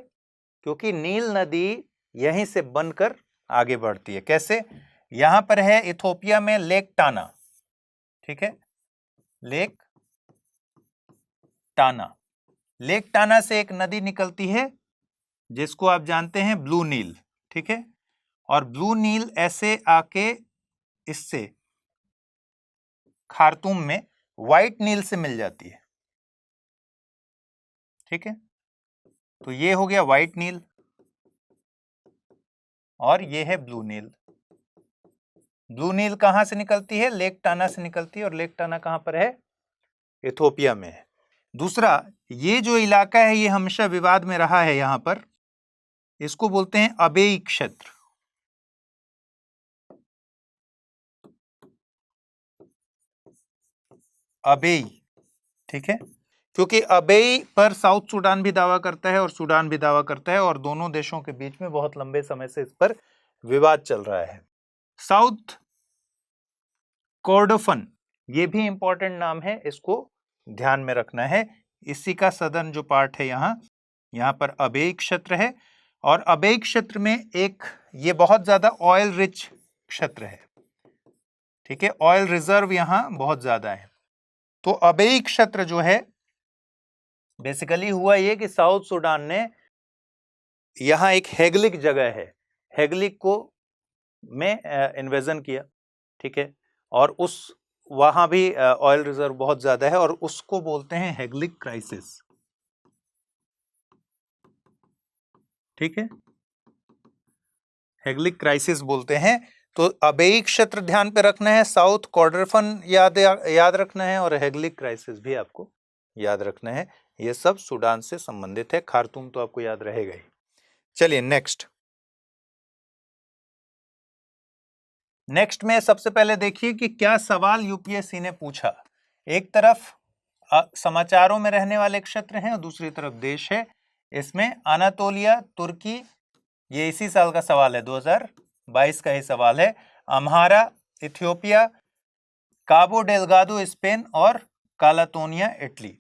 Speaker 1: क्योंकि नील नदी यहीं से बनकर आगे बढ़ती है। कैसे, यहां पर है इथोपिया में लेक टाना। ठीक है, लेक टाना, लेक टाना से एक नदी निकलती है जिसको आप जानते हैं ब्लू नील। ठीक है, और ब्लू नील ऐसे आके इससे खार्तूम में व्हाइट नील से मिल जाती है। ठीक है, तो ये हो गया व्हाइट नील और ये है ब्लू नील। ब्लू नील कहां से निकलती है, लेक टाना से निकलती है, और लेक टाना कहां पर है, इथोपिया में है। दूसरा, ये जो इलाका है ये हमेशा विवाद में रहा है, यहां पर इसको बोलते हैं अबेई क्षेत्र। अबेई, ठीक है, क्योंकि अबेई पर साउथ सूडान भी दावा करता है और सूडान भी दावा करता है, और दोनों देशों के बीच में बहुत लंबे समय से इस पर विवाद चल रहा है। साउथ कोर्डोफन, ये भी इंपॉर्टेंट नाम है, इसको ध्यान में रखना है। इसी का सदर्न जो पार्ट है यहाँ पर अबेई क्षेत्र है, और अबेई क्षेत्र में एक ये बहुत ज्यादा ऑयल रिच क्षेत्र है। ठीक है, ऑयल रिजर्व यहाँ बहुत ज्यादा है। तो अबेई क्षेत्र जो है, बेसिकली हुआ ये कि साउथ सूडान ने यहाँ एक हेगलिक जगह है, हेगलिक को में इन्वेजन किया। ठीक है, और उस वहां भी ऑयल रिजर्व बहुत ज्यादा है, और उसको बोलते हैं हेगलिक क्राइसिस। ठीक है, हेगलिक क्राइसिस बोलते हैं। तो अबेई क्षेत्र ध्यान पे रखना है, साउथ कॉर्डोफन याद रखना है, और हेगलिक क्राइसिस भी आपको याद रखना है। ये सब सूडान से संबंधित है। खार्तूम तो आपको याद रहेगा ही। चलिए नेक्स्ट में सबसे पहले देखिए कि क्या सवाल यूपीएससी ने पूछा। एक तरफ समाचारों में रहने वाले क्षेत्र हैं और दूसरी तरफ देश है। इसमें अनातोलिया तुर्की, ये इसी साल का सवाल है, 2022 का ही सवाल है। अम्हारा इथियोपिया, काबो डेलगाडो स्पेन और कालातोनिया इटली।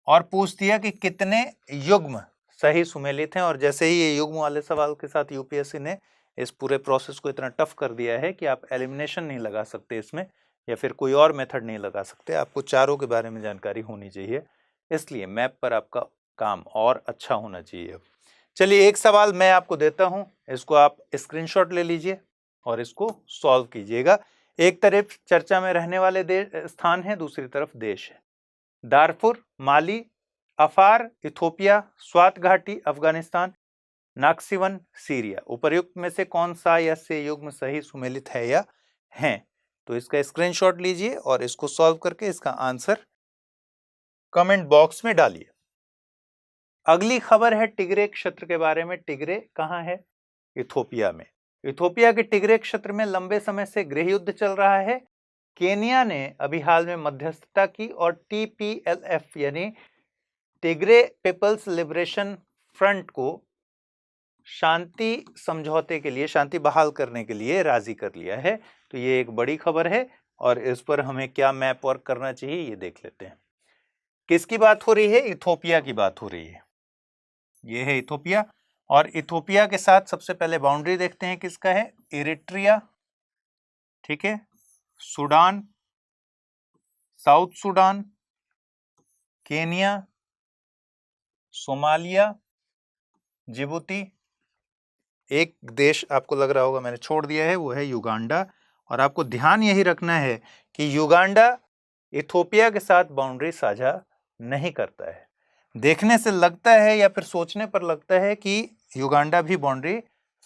Speaker 1: और पूछ दिया कि कितने युग्म सही सुमेलित हैं। और जैसे ही ये युग्म वाले सवाल के साथ यूपीएससी ने इस पूरे प्रोसेस को इतना टफ कर दिया है कि आप एलिमिनेशन नहीं लगा सकते इसमें, या फिर कोई और मेथड नहीं लगा सकते। आपको चारों के बारे में जानकारी होनी चाहिए, इसलिए मैप पर आपका काम और अच्छा होना चाहिए। चलिए एक सवाल मैं आपको देता हूं, इसको आप स्क्रीनशॉट ले लीजिए और इसको सॉल्व कीजिएगा। एक तरफ चर्चा में रहने वाले स्थान है, दूसरी तरफ देश है। दारफुर माली, अफार इथोपिया, स्वात घाटी अफगानिस्तान, नाक्सिवन सीरिया। उपर्युक्त में से कौन सा या से युग्म सही सुमेलित है या है? तो इसका स्क्रीनशॉट लीजिए और इसको सॉल्व करके इसका आंसर कमेंट बॉक्स में डालिए। अगली खबर है टिग्रे क्षेत्र के बारे में। टिग्रे कहां है? इथोपिया में। इथोपिया के टिग्रे क्षेत्र में लंबे समय से गृह युद्ध चल रहा है। केनिया ने अभी हाल में मध्यस्थता की और टीपीएलएफ यानी टिग्रे पीपल्स लिबरेशन फ्रंट को शांति समझौते के लिए, शांति बहाल करने के लिए राजी कर लिया है। तो ये एक बड़ी खबर है और इस पर हमें क्या मैप वर्क करना चाहिए ये देख लेते हैं। किसकी बात हो रही है? इथोपिया की बात हो रही है। ये है इथोपिया, और इथोपिया के साथ सबसे पहले बाउंड्री देखते हैं किसका है। इरिट्रिया, ठीक है, Sudan, south Sudan, Kenya, Somalia, Djibouti. एक देश आपको लग रहा होगा मैंने छोड़ दिया है, वो है युगांडा। और आपको ध्यान यही रखना है कि युगांडा इथोपिया के साथ बाउंड्री साझा नहीं करता है। देखने से लगता है या फिर सोचने पर लगता है कि युगांडा भी बाउंड्री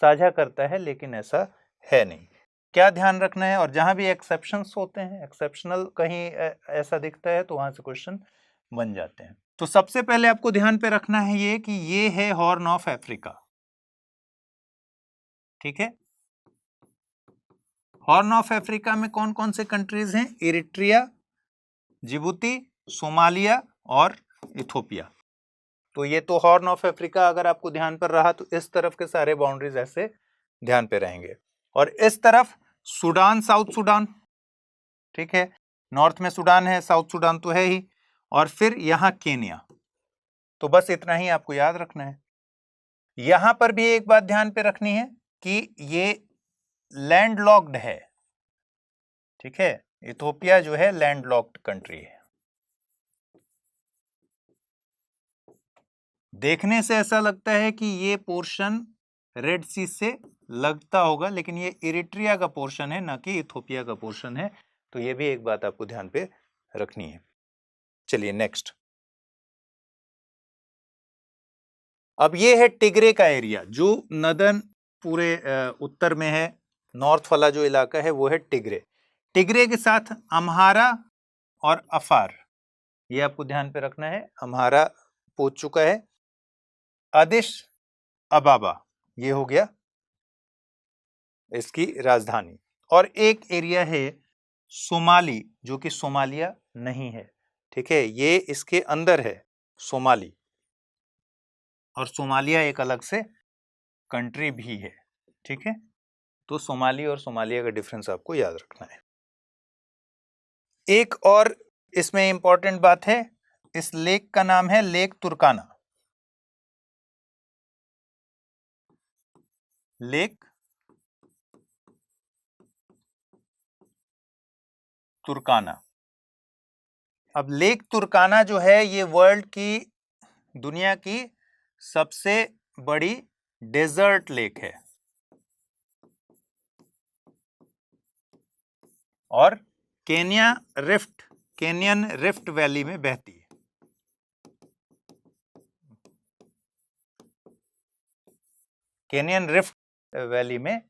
Speaker 1: साझा करता है, लेकिन ऐसा है नहीं। क्या ध्यान रखना है? और जहां भी एक्सेप्शंस होते हैं, एक्सेप्शनल कहीं ऐसा दिखता है तो वहां से क्वेश्चन बन जाते हैं। तो सबसे पहले आपको ध्यान पे रखना है ये कि ये है हॉर्न ऑफ अफ्रीका, ठीक है। हॉर्न ऑफ अफ्रीका में कौन कौन से कंट्रीज हैं? इरिट्रिया, जिबूती, सोमालिया और इथोपिया। तो ये तो हॉर्न ऑफ अफ्रीका अगर आपको ध्यान पर रहा तो इस तरफ के सारे बाउंड्रीज ऐसे ध्यान पे रहेंगे। और इस तरफ सूडान, साउथ सूडान, ठीक है, नॉर्थ में सूडान है, साउथ सूडान तो है ही, और फिर यहां केनिया। तो बस इतना ही आपको याद रखना है। यहां पर भी एक बात ध्यान पे रखनी है कि ये लैंडलॉक्ड है, ठीक है। इथोपिया जो है लैंडलॉक्ड कंट्री है। देखने से ऐसा लगता है कि ये पोर्शन रेड सी से लगता होगा, लेकिन ये इरिट्रिया का पोर्शन है, ना कि इथोपिया का पोर्शन है। तो ये भी एक बात आपको ध्यान पे रखनी है। चलिए नेक्स्ट। अब ये है टिग्रे का एरिया, जो नदन पूरे उत्तर में है। नॉर्थ वाला जो इलाका है वो है टिग्रे। टिग्रे के साथ अम्हारा और अफार, ये आपको ध्यान पे रखना है। अम्हारा पहुंच चुका है। आदिश अबाबा, ये हो गया इसकी राजधानी। और एक एरिया है सोमाली, जो कि सोमालिया नहीं है, ठीक है, ये इसके अंदर है सोमाली। और सोमालिया एक अलग से कंट्री भी है, ठीक है। तो सोमाली और सोमालिया का डिफरेंस आपको याद रखना है। एक और इसमें इंपॉर्टेंट बात है, इस लेक का नाम है लेक तुर्काना। लेक तुर्काना। अब लेक तुर्काना जो है ये वर्ल्ड की, दुनिया की सबसे बड़ी डेजर्ट लेक है और केनियन रिफ्ट वैली में बहती है। केनियन रिफ्ट वैली में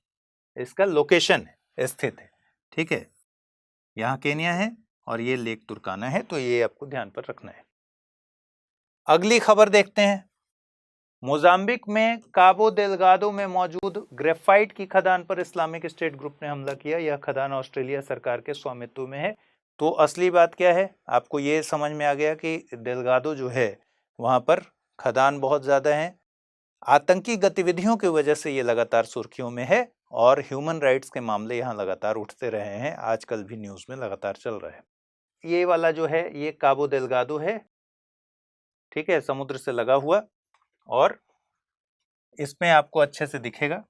Speaker 1: इसका लोकेशन स्थित है। ठीक है, यहाँ केन्या है और ये लेक तुर्काना है, तो ये आपको ध्यान पर रखना है। अगली खबर देखते हैं। मोजाम्बिक में काबो देलगादो में मौजूद ग्रेफाइट की खदान पर इस्लामिक स्टेट ग्रुप ने हमला किया। यह खदान ऑस्ट्रेलिया सरकार के स्वामित्व में है। तो असली बात क्या है, आपको ये समझ में आ गया कि देलगादो जो है वहाँ पर खदान बहुत ज़्यादा है। आतंकी गतिविधियों की वजह से ये लगातार सुर्खियों में है और ह्यूमन राइट्स के मामले यहाँ लगातार उठते रहे हैं, आजकल भी न्यूज़ में लगातार चल रहा है। ये वाला जो है ये काबो देलगादो है, ठीक है, समुद्र से लगा हुआ, और इसमें आपको अच्छे से दिखेगा।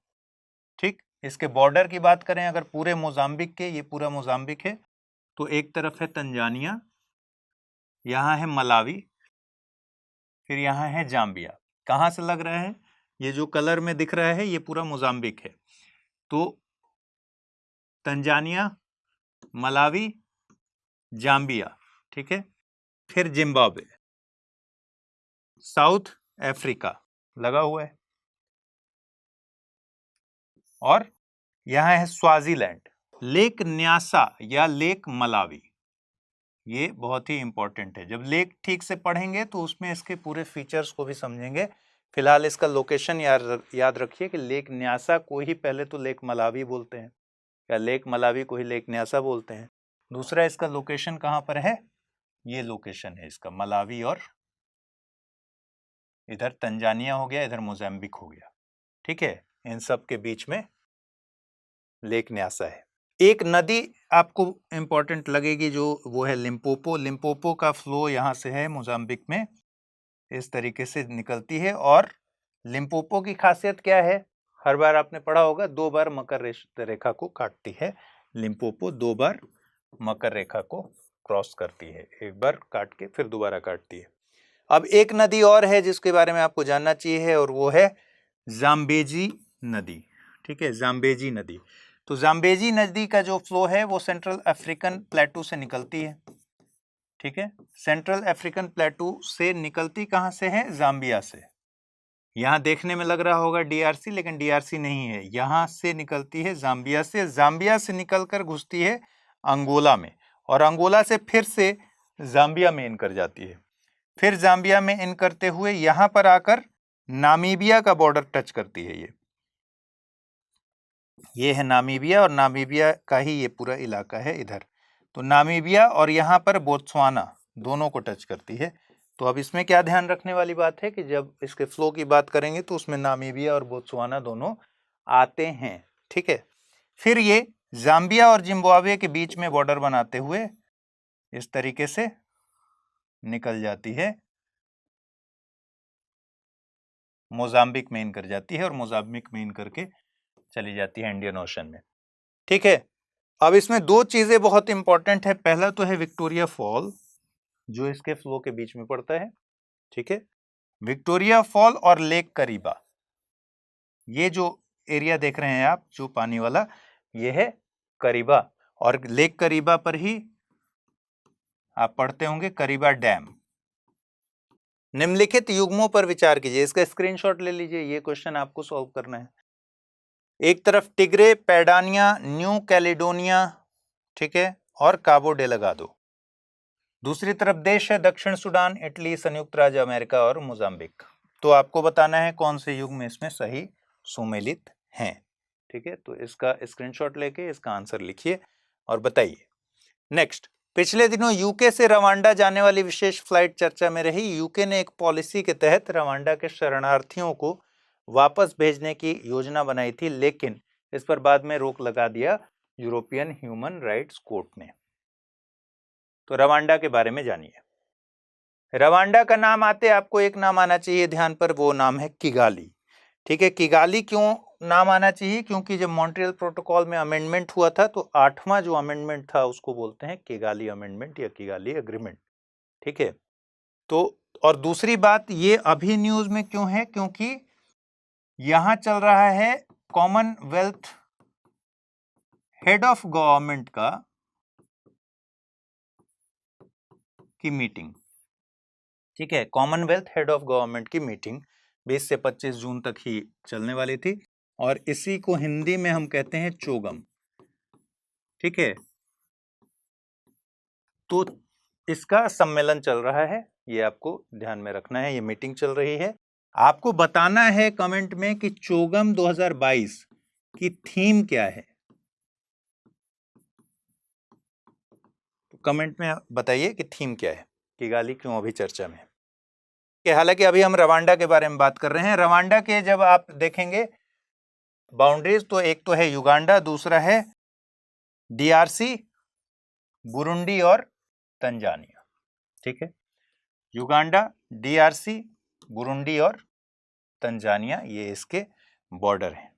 Speaker 1: ठीक, इसके बॉर्डर की बात करें अगर पूरे मोजाम्बिक के, ये पूरा मोजाम्बिक है, तो एक तरफ है तंजानिया, यहाँ है मलावी, फिर यहाँ है जाम्बिया। कहाँ से लग रहा है, ये जो कलर में दिख रहा है ये पूरा मोजाम्बिक है। तो तंजानिया, मलावी, जाम्बिया, ठीक है, फिर जिम्बाब्वे, साउथ अफ्रीका लगा हुआ है, और यहाँ है स्वाजीलैंड, लेक न्यासा या लेक मलावी। ये बहुत ही इंपॉर्टेंट है, जब लेक ठीक से पढ़ेंगे तो उसमें इसके पूरे फीचर्स को भी समझेंगे। फिलहाल इसका लोकेशन याद रखिए कि लेक न्यासा को ही पहले तो लेक मलावी बोलते हैं, या लेक मलावी को ही लेक न्यासा बोलते हैं। दूसरा इसका लोकेशन कहाँ पर है, ये लोकेशन है इसका मलावी, और इधर तंजानिया हो गया, इधर मोजाम्बिक हो गया। ठीक है, इन सब के बीच में लेक न्यासा है। एक नदी आपको इंपॉर्टेंट लगेगी जो वो है लिम्पोपो। लिम्पोपो का फ्लो यहाँ से है मोजाम्बिक में, इस तरीके से निकलती है। और लिम्पोपो की खासियत क्या है, हर बार आपने पढ़ा होगा, 2 बार मकर रेखा को काटती है। लिम्पोपो 2 बार मकर रेखा को क्रॉस करती है, एक बार काट के फिर दोबारा काटती है। अब एक नदी और है जिसके बारे में आपको जानना चाहिए, और वो है जाम्बेजी नदी। ठीक है, जाम्बेजी नदी। तो जाम्बेजी नदी का जो फ्लो है वो सेंट्रल अफ्रीकन प्लेटू से निकलती है। ठीक है, सेंट्रल अफ्रीकन प्लेटू से निकलती कहाँ से है, जाम्बिया से। यहाँ देखने में लग रहा होगा डीआरसी, लेकिन डीआरसी नहीं है, यहाँ से निकलती है जाम्बिया से। जाम्बिया से निकलकर घुसती है अंगोला में, और अंगोला से फिर से जाम्बिया में इन कर जाती है। फिर जाम्बिया में इन करते हुए यहाँ पर आकर नामीबिया का बॉर्डर टच करती है। ये है नामीबिया, और नामीबिया का ही ये पूरा इलाका है इधर। तो नामीबिया और यहाँ पर बोत्सवाना दोनों को टच करती है। तो अब इसमें क्या ध्यान रखने वाली बात है कि जब इसके फ्लो की बात करेंगे तो उसमें नामीबिया और बोत्सवाना दोनों आते हैं। ठीक है, फिर ये जाम्बिया और जिम्बाब्वे के बीच में बॉर्डर बनाते हुए इस तरीके से निकल जाती है, मोजाम्बिक में इन कर जाती है, और मोजाम्बिक में इन करके चली जाती है इंडियन ओशन में। ठीक है, अब इसमें 2 चीजें बहुत इंपॉर्टेंट है। पहला तो है विक्टोरिया फॉल, जो इसके फ्लो के बीच में पड़ता है। ठीक है, विक्टोरिया फॉल और लेक करीबा, ये जो एरिया देख रहे हैं आप, जो पानी वाला, ये है करीबा। और लेक करीबा पर ही आप पढ़ते होंगे करीबा डैम। निम्नलिखित युग्मों पर विचार कीजिए, इसका स्क्रीनशॉट ले लीजिए, ये क्वेश्चन आपको सॉल्व करना है। एक तरफ टिग्रे, पैडानिया, न्यू कैलिडोनिया, ठीक है, और काबो डेलगादो। दूसरी तरफ देश है दक्षिण सूडान, इटली, संयुक्त राज्य अमेरिका और मोजाम्बिक। तो आपको बताना है कौन से युग्म इसमें सही सुमेलित हैं। ठीक है, तो इसका स्क्रीनशॉट लेके इसका आंसर लिखिए और बताइए। नेक्स्ट, पिछले दिनों यूके से रवांडा जाने वाली विशेष फ्लाइट चर्चा में रही। यूके ने एक पॉलिसी के तहत रवांडा के शरणार्थियों को वापस भेजने की योजना बनाई थी, लेकिन इस पर बाद में रोक लगा दिया यूरोपियन ह्यूमन राइट्स कोर्ट ने। तो रवांडा के बारे में जानिए। रवांडा का नाम आते आपको एक नाम आना चाहिए ध्यान पर, वो नाम है किगाली। ठीक है, किगाली क्यों नाम आना चाहिए, क्योंकि जब मॉन्ट्रियल प्रोटोकॉल में अमेंडमेंट हुआ था तो 8वां जो अमेंडमेंट था उसको बोलते हैं किगाली अमेंडमेंट या किगाली एग्रीमेंट। ठीक है, तो और दूसरी बात, ये अभी न्यूज में क्यों है, क्योंकि यहां चल रहा है कॉमनवेल्थ हेड ऑफ गवर्नमेंट की मीटिंग। ठीक है, कॉमनवेल्थ हेड ऑफ गवर्नमेंट की मीटिंग 20 से 25 जून तक ही चलने वाली थी, और इसी को हिंदी में हम कहते हैं चोगम। ठीक है, तो इसका सम्मेलन चल रहा है, ये आपको ध्यान में रखना है, ये मीटिंग चल रही है। आपको बताना है कमेंट में कि चोगम 2022 की थीम क्या है। तो कमेंट में बताइए कि थीम क्या है, किगाली क्यों अभी चर्चा में है। हालांकि अभी हम रवांडा के बारे में बात कर रहे हैं। रवांडा के जब आप देखेंगे बाउंड्रीज, तो एक तो है युगांडा, दूसरा है डीआरसी, बुरुंडी और तंजानिया। ठीक है, युगांडा, डीआरसी, बुरुंडी और तंजानिया, ये इसके बॉर्डर हैं।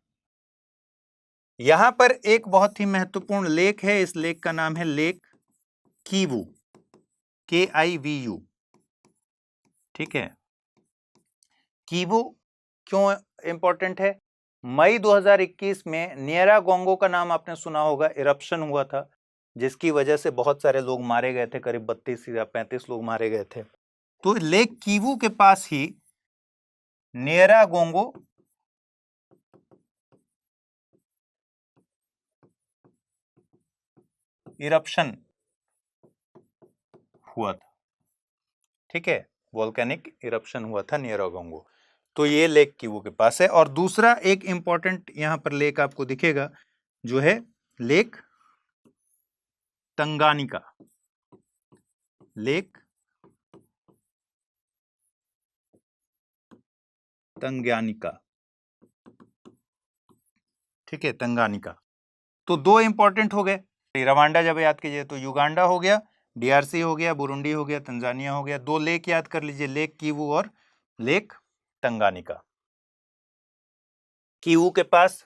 Speaker 1: यहां पर एक बहुत ही महत्वपूर्ण लेक है, इस लेक का नाम है लेक कीवू, KIVU। ठीक है, कीवू क्यों इंपॉर्टेंट है? मई 2021 में नियरागोंगो का नाम आपने सुना होगा, इरप्शन हुआ था, जिसकी वजह से बहुत सारे लोग मारे गए थे, करीब 32 या 35 लोग मारे गए थे। तो लेक कीवू के पास ही नियरागोंगो इरप्शन हुआ था। ठीक है, वोल्केनिक इरप्शन हुआ था नियरागोंगो, तो ये लेक कीवू के पास है। और दूसरा एक इंपॉर्टेंट यहां पर लेक आपको दिखेगा, जो है लेक तंगानिका। लेक तंगानिका, ठीक है, तंगानिका। तो दो इंपॉर्टेंट हो गए। रवांडा जब याद कीजिए तो युगांडा हो गया, डीआरसी हो गया, बुरुंडी हो गया, तंजानिया हो गया। दो लेक याद कर लीजिए, लेक कीवू और लेक तंगानिका। कीवू के पास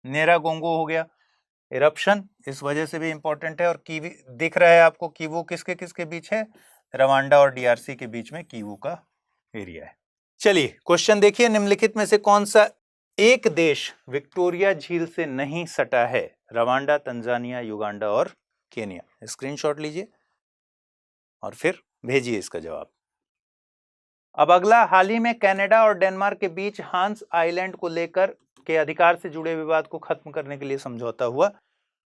Speaker 1: नेरागोंगो हो गया, इरप्शन, इस वजह से भी इंपॉर्टेंट है। और कीवी दिख रहा है आपको, कीवू किसके किसके बीच है? रवांडा और डीआरसी के बीच में कीवू का एरिया है। चलिए क्वेश्चन देखिए, निम्नलिखित में से कौन सा एक देश विक्टोरिया झील से नहीं सटा है? रवांडा, तंजानिया, युगांडा और केनिया। स्क्रीनशॉट लीजिए और फिर भेजिए इसका जवाब। अब अगला, हाल ही में कनाडा और डेनमार्क के बीच हांस आइलैंड को लेकर के अधिकार से जुड़े विवाद को खत्म करने के लिए समझौता हुआ,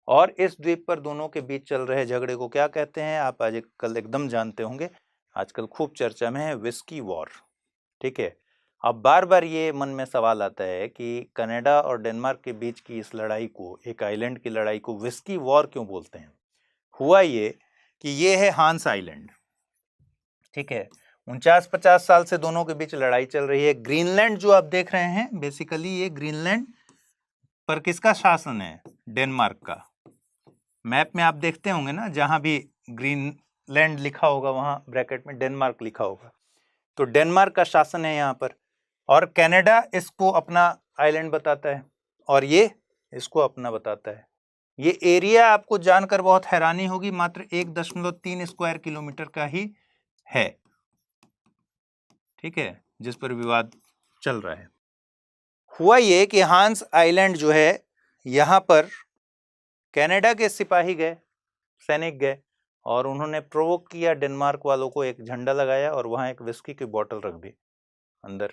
Speaker 1: और इस द्वीप पर दोनों के बीच चल रहे झगड़े को क्या कहते हैं? आप आज कल एकदम जानते होंगे, आजकल खूब चर्चा में है, विस्की वॉर। ठीक है, अब बार बार ये मन में सवाल आता है कि कनाडा और डेनमार्क के बीच की इस लड़ाई को, एक आइलैंड की लड़ाई को विस्की वॉर क्यों बोलते हैं? हुआ ये कि ये है हांस आइलैंड। ठीक है, 49-50 साल से दोनों के बीच लड़ाई चल रही है। ग्रीनलैंड जो आप देख रहे हैं, बेसिकली ये ग्रीनलैंड पर किसका शासन है? डेनमार्क का। मैप में आप देखते होंगे ना, जहां भी ग्रीनलैंड लिखा होगा वहां ब्रैकेट में डेनमार्क लिखा होगा, तो डेनमार्क का शासन है यहाँ पर। और कनाडा इसको अपना आइलैंड बताता है और ये इसको अपना बताता है। ये एरिया आपको जानकर बहुत हैरानी होगी, मात्र 1.3 स्क्वायर किलोमीटर का ही है। ठीक है, जिस पर विवाद चल रहा है। हुआ ये कि हांस आइलैंड जो है, यहाँ पर कनाडा के सिपाही गए, सैनिक गए, और उन्होंने प्रोवोक किया डेनमार्क वालों को, एक झंडा लगाया और वहां एक विस्की की बोतल रख दी अंदर।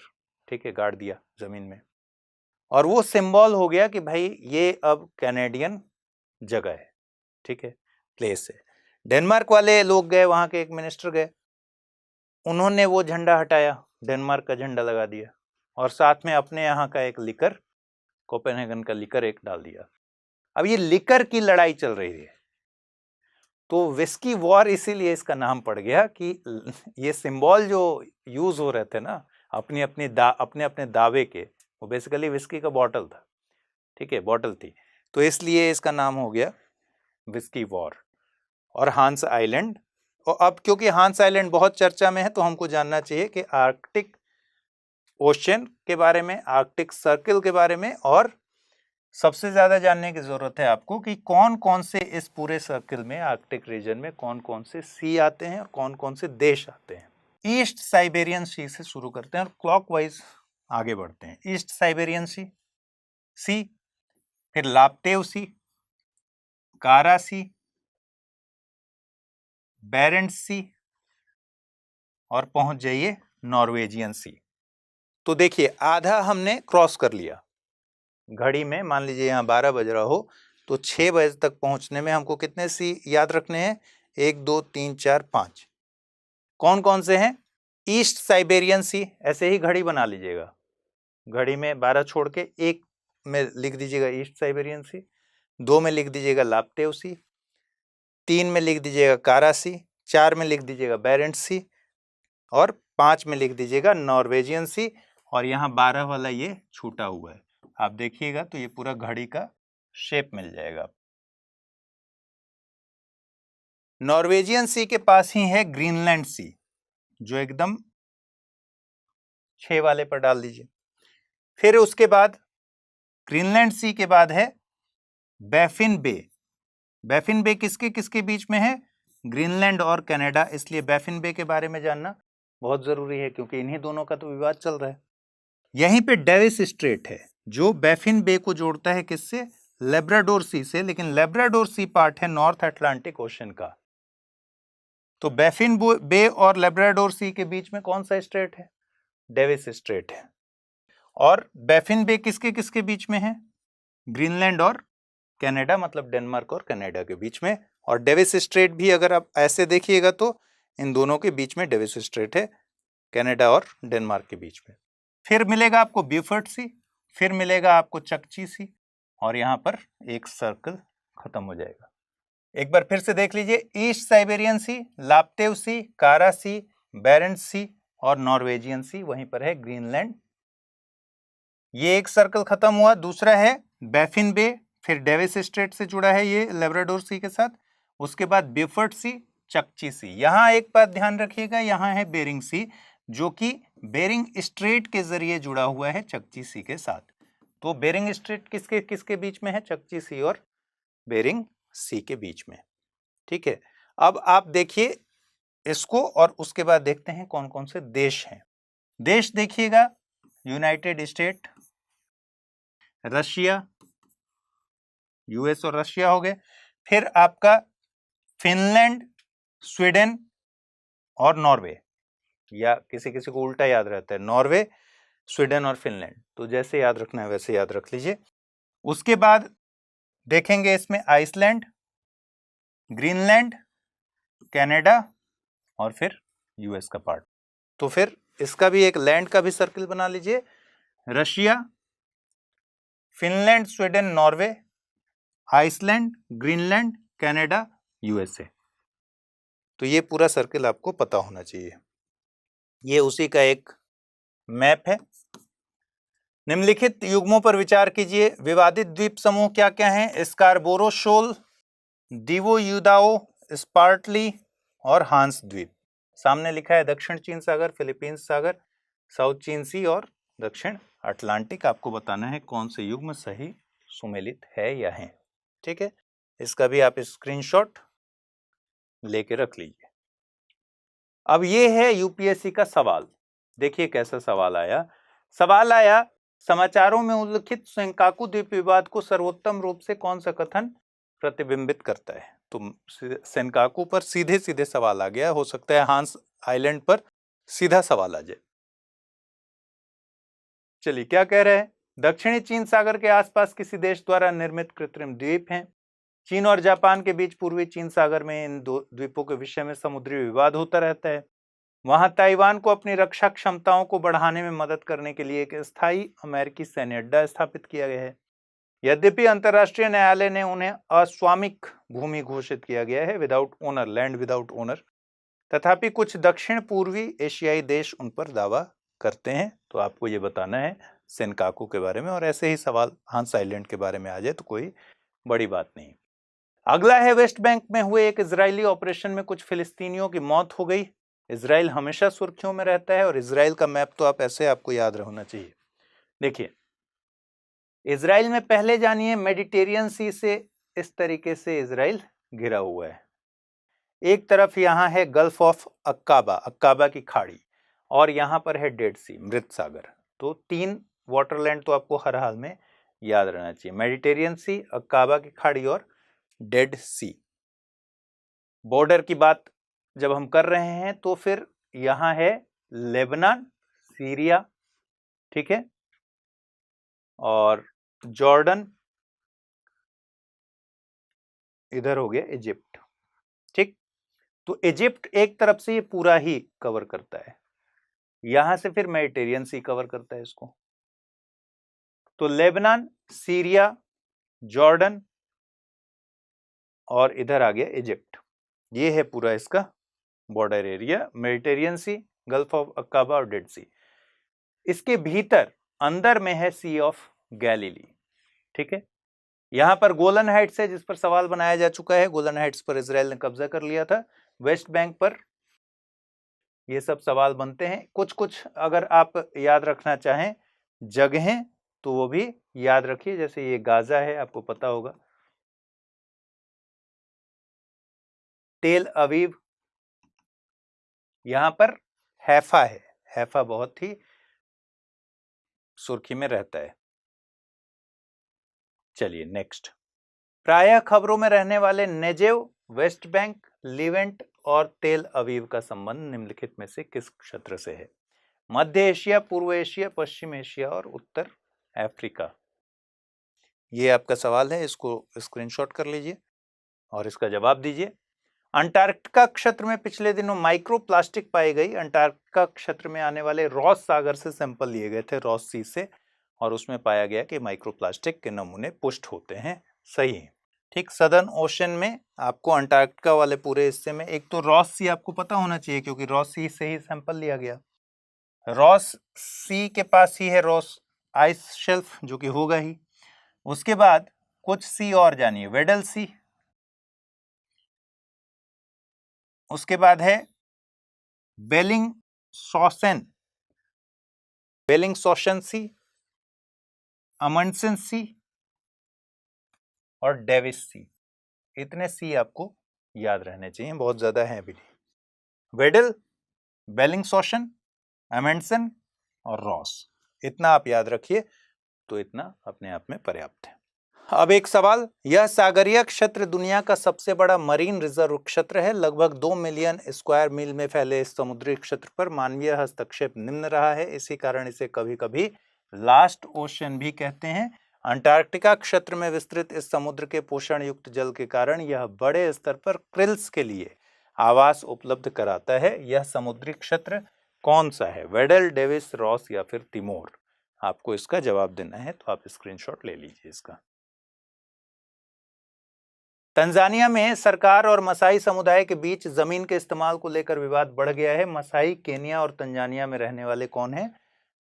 Speaker 1: ठीक है, गाड़ दिया जमीन में, और वो सिंबल हो गया कि भाई ये अब कैनेडियन जगह है। ठीक है, प्लेस है। डेनमार्क वाले लोग गए, वहां के एक मिनिस्टर गए, उन्होंने वो झंडा हटाया, डेनमार्क का झंडा लगा दिया, और साथ में अपने यहाँ का एक लिकर, कोपेनहेगन का लिकर एक डाल दिया। अब ये लिकर की लड़ाई चल रही है, तो विस्की वॉर इसीलिए इसका नाम पड़ गया कि ये सिंबल जो यूज हो रहे थे ना अपने अपने दावे के, वो बेसिकली विस्की का बॉटल था। ठीक है, बॉटल थी, तो इसलिए इसका नाम हो गया विस्की वॉर। और हांस आइलैंड, और अब क्योंकि हांस आइलैंड बहुत चर्चा में है, तो हमको जानना चाहिए कि आर्कटिक ओशन के बारे में, आर्कटिक सर्किल के बारे में, और सबसे ज्यादा जानने की जरूरत है आपको कि कौन कौन से इस पूरे सर्किल में, आर्कटिक रीजन में कौन कौन से सी आते हैं और कौन कौन से देश आते हैं। ईस्ट साइबेरियन सी से शुरू करते हैं और क्लॉकवाइज आगे बढ़ते हैं। ईस्ट साइबेरियन सी, फिर लाप्तेव सी, कारा सी, बेरेंट्स सी, और पहुंच जाइए नॉर्वेजियन सी। तो देखिए, आधा हमने क्रॉस कर लिया, घड़ी में मान लीजिए यहाँ 12 बज रहा हो तो 6 बजे तक पहुंचने में हमको कितने सी याद रखने हैं? 1 2 3 4 5। कौन कौन से हैं? ईस्ट साइबेरियन सी, ऐसे ही घड़ी बना लीजिएगा। घड़ी में 12 छोड़ के 1 में लिख दीजिएगा ईस्ट साइबेरियन सी, 2 में लिख दीजिएगा लाप्तेव सी, 3 में लिख दीजिएगा कारा सी, 4 में लिख दीजिएगा बेरेंट सी और 5 में लिख दीजिएगा नॉर्वेजियन सी। और यहाँ 12 वाला ये छूटा हुआ है, आप देखिएगा तो ये पूरा घड़ी का शेप मिल जाएगा। नॉर्वेजियन सी के पास ही है ग्रीनलैंड सी, जो एकदम 6 वाले पर डाल दीजिए। फिर उसके बाद ग्रीनलैंड सी के बाद है बैफिन बे। बैफिन बे किसके किसके बीच में है? ग्रीनलैंड और कनाडा, इसलिए बैफिन बे के बारे में जानना बहुत जरूरी है क्योंकि इन्हीं दोनों का तो विवाद चल रहा है। यहीं पे डेविस स्ट्रेट है जो बैफिन बे को जोड़ता है किससे? लेब्राडोर सी से, लेकिन लेब्राडोर सी पार्ट है नॉर्थ अटलांटिक ओशन का। तो बैफिन बे और लेब्राडोर सी के बीच में कौन सा स्ट्रेट है? डेविस स्ट्रेट है। और बैफिन बे किसके किसके बीच में है? ग्रीनलैंड और कनाडा, मतलब डेनमार्क और कनाडा के बीच में। और डेविस स्ट्रेट भी अगर आप ऐसे देखिएगा तो इन दोनों के बीच में डेविस स्ट्रेट है, कनाडा और डेनमार्क के बीच में। फिर मिलेगा आपको ब्यूफर्ट सी, फिर मिलेगा आपको चकची सी, और यहाँ पर एक सर्कल खत्म हो जाएगा। एक बार फिर से देख लीजिए, ईस्ट साइबेरियन सी, लाप्तेव सी, कारा सी, बेरेंट सी और नॉर्वेजियन सी, वहीं पर है ग्रीनलैंड। ये एक सर्कल खत्म हुआ। दूसरा है बैफिन बे, फिर डेविस स्ट्रेट से जुड़ा है ये लेब्राडोर सी के साथ। उसके बाद ब्यूफर्ट सी, चकची सी। यहाँ एक बात ध्यान रखिएगा, यहाँ है बेरिंग सी, जो कि बेरिंग स्ट्रेट के जरिए जुड़ा हुआ है चकची सी के साथ। तो बेरिंग स्ट्रेट किसके किसके बीच में है? चकची सी और बेरिंग सी के बीच में। ठीक है, अब आप देखिए इसको और उसके बाद देखते हैं कौन कौन से देश हैं। देश देखिएगा, यूनाइटेड स्टेट, रशिया, यूएस और रशिया हो गए। फिर आपका फिनलैंड, स्वीडन और नॉर्वे, या किसी किसी को उल्टा याद रहता है, नॉर्वे, स्वीडन और फिनलैंड। तो जैसे याद रखना है वैसे याद रख लीजिए। उसके बाद देखेंगे इसमें आइसलैंड, ग्रीनलैंड, कनाडा और फिर यूएस का पार्ट। तो फिर इसका भी एक लैंड का भी सर्कल बना लीजिए, Russia, Finland, Sweden, Norway, Iceland, Greenland, Canada, USA. तो ये पूरा सर्कल आपको पता होना चाहिए। ये उसी का एक मैप है। निम्नलिखित युग्मों पर विचार कीजिए। विवादित द्वीप समूह क्या क्या हैं? स्कारबोरो शोल, दिवोयुदाओ, स्पार्टली और हांस द्वीप। सामने लिखा है दक्षिण चीन सागर, फिलीपींस सागर, साउथ चीन सी और दक्षिण अटलांटिक। आपको बताना है कौन से युग्म सही सुमेलित है या है। ठीक है, इसका भी आप स्क्रीनशॉट लेके रख लीजिए। अब ये है यूपीएससी का सवाल। देखिए कैसा सवाल आया। सवाल आया, समाचारों में उल्लिखित सेंकाकू द्वीप विवाद को सर्वोत्तम रूप से कौन सा कथन प्रतिबिंबित करता है? तो सेंकाकू पर सीधे सीधे सवाल आ गया, हो सकता है हांस आइलैंड पर सीधा सवाल आ जाए। चलिए क्या कह रहे हैं? दक्षिणी चीन सागर के आसपास किसी देश द्वारा निर्मित कृत्रिम द्वीप हैं। चीन और जापान के बीच पूर्वी चीन सागर में इन दो द्वीपों के विषय में समुद्री विवाद होता रहता है। वहां ताइवान को अपनी रक्षा क्षमताओं को बढ़ाने में मदद करने के लिए एक स्थायी अमेरिकी सैन्य अड्डा स्थापित किया गया है। यद्यपि अंतर्राष्ट्रीय न्यायालय ने उन्हें अस्वामिक भूमि घोषित किया गया है, without owner, land without owner, तथापि कुछ दक्षिण पूर्वी एशियाई देश उन पर दावा करते हैं। तो आपको ये बताना है सेंकाकू के बारे में, और ऐसे ही सवाल हांस आइलैंड के बारे में आ जाए तो कोई बड़ी बात नहीं। अगला है, वेस्ट बैंक में हुए एक इजरायली ऑपरेशन में कुछ फिलिस्तीनियों की मौत हो गई। इजराइल हमेशा सुर्खियों में रहता है, और इजराइल का मैप तो आप ऐसे आपको याद होना चाहिए। देखिए इजराइल में पहले जानिए, मेडिटेरियन सी से इस तरीके से इजराइल घिरा हुआ है। एक तरफ यहाँ है गल्फ ऑफ अक्काबा, अक्काबा की खाड़ी, और यहाँ पर है डेड सी, मृत सागर। तो 3 वाटरलैंड तो आपको हर हाल में याद रहना चाहिए, मेडिटेरियन सी, अक्काबा की खाड़ी और डेड सी। बॉर्डर की बात जब हम कर रहे हैं तो फिर यहाँ है लेबनान, सीरिया, ठीक है, और जॉर्डन, इधर हो गया इजिप्ट। ठीक, तो इजिप्ट एक तरफ से ये पूरा ही कवर करता है, यहां से फिर मेडिटेरियन सी कवर करता है इसको। तो लेबनान, सीरिया, जॉर्डन और इधर आ गया इजिप्ट, ये है पूरा इसका border area, Mediterranean Sea, Gulf of Aqaba और डेड सी। इसके भीतर अंदर में है सी ऑफ गैलीली। ठीक है, यहां पर गोलन हाइट्स है जिस पर सवाल बनाया जा चुका है, गोलन हाइट्स पर इजराइल ने कब्जा कर लिया था। वेस्ट बैंक पर ये सब सवाल बनते हैं। कुछ कुछ अगर आप याद रखना चाहें जगहें तो वो भी याद रखिए, जैसे ये गाजा है, आपको पता होगा। तेल अवीव, यहां पर हैफा है, हैफा बहुत ही सुर्खी में रहता है। चलिए नेक्स्ट, प्रायः खबरों में रहने वाले नेजेव, वेस्ट बैंक, लिवेंट और तेल अवीव का संबंध निम्नलिखित में से किस क्षेत्र से है? मध्य एशिया, पूर्व एशिया, पश्चिम एशिया और उत्तर अफ्रीका। ये आपका सवाल है, इसको स्क्रीनशॉट कर लीजिए और इसका जवाब दीजिए। अंटार्कटिका क्षेत्र में पिछले दिनों माइक्रो प्लास्टिक पाई गई। अंटार्कटिका क्षेत्र में आने वाले रॉस सागर से सैंपल लिए गए थे, रॉस सी से, और उसमें पाया गया कि माइक्रो प्लास्टिक के नमूने पुष्ट होते हैं। सही है। ठीक, सदर्न ओशन में आपको अंटार्कटिका वाले पूरे हिस्से में एक तो रॉस सी आपको पता होना चाहिए क्योंकि रॉस सी से ही सैंपल लिया गया। रॉस सी के पास ही है रॉस आइस शेल्फ जो कि होगा ही। उसके बाद कुछ सी और जानिए, वेडल सी, उसके बाद है बेलिंगशॉसन, बेलिंगशॉसन सी, अमंडसन सी और डेविस सी। इतने सी आपको याद रहने चाहिए, बहुत ज्यादा है भी नहीं। वेडल, बेलिंगशॉसन, अमंडसन और रॉस, इतना आप याद रखिए तो इतना अपने आप में पर्याप्त है। अब एक सवाल, यह सागरीय क्षेत्र दुनिया का सबसे बड़ा मरीन रिजर्व क्षेत्र है। लगभग 2 मिलियन स्क्वायर मील में फैले इस समुद्री क्षेत्र पर मानवीय हस्तक्षेप निम्न रहा है, इसी कारण इसे कभी कभी लास्ट ओशन भी कहते हैं। अंटार्कटिका क्षेत्र में विस्तृत इस समुद्र के पोषण युक्त जल के कारण यह बड़े स्तर पर क्रिल्स के लिए आवास उपलब्ध कराता है। यह समुद्री क्षेत्र कौन सा है? वेडल, डेविस, रॉस या फिर तिमोर? आपको इसका जवाब देना है, तो आप स्क्रीनशॉट ले लीजिए इसका। तंजानिया में सरकार और मसाई समुदाय के बीच जमीन के इस्तेमाल को लेकर विवाद बढ़ गया है। मसाई केन्या और तंजानिया में रहने वाले कौन है?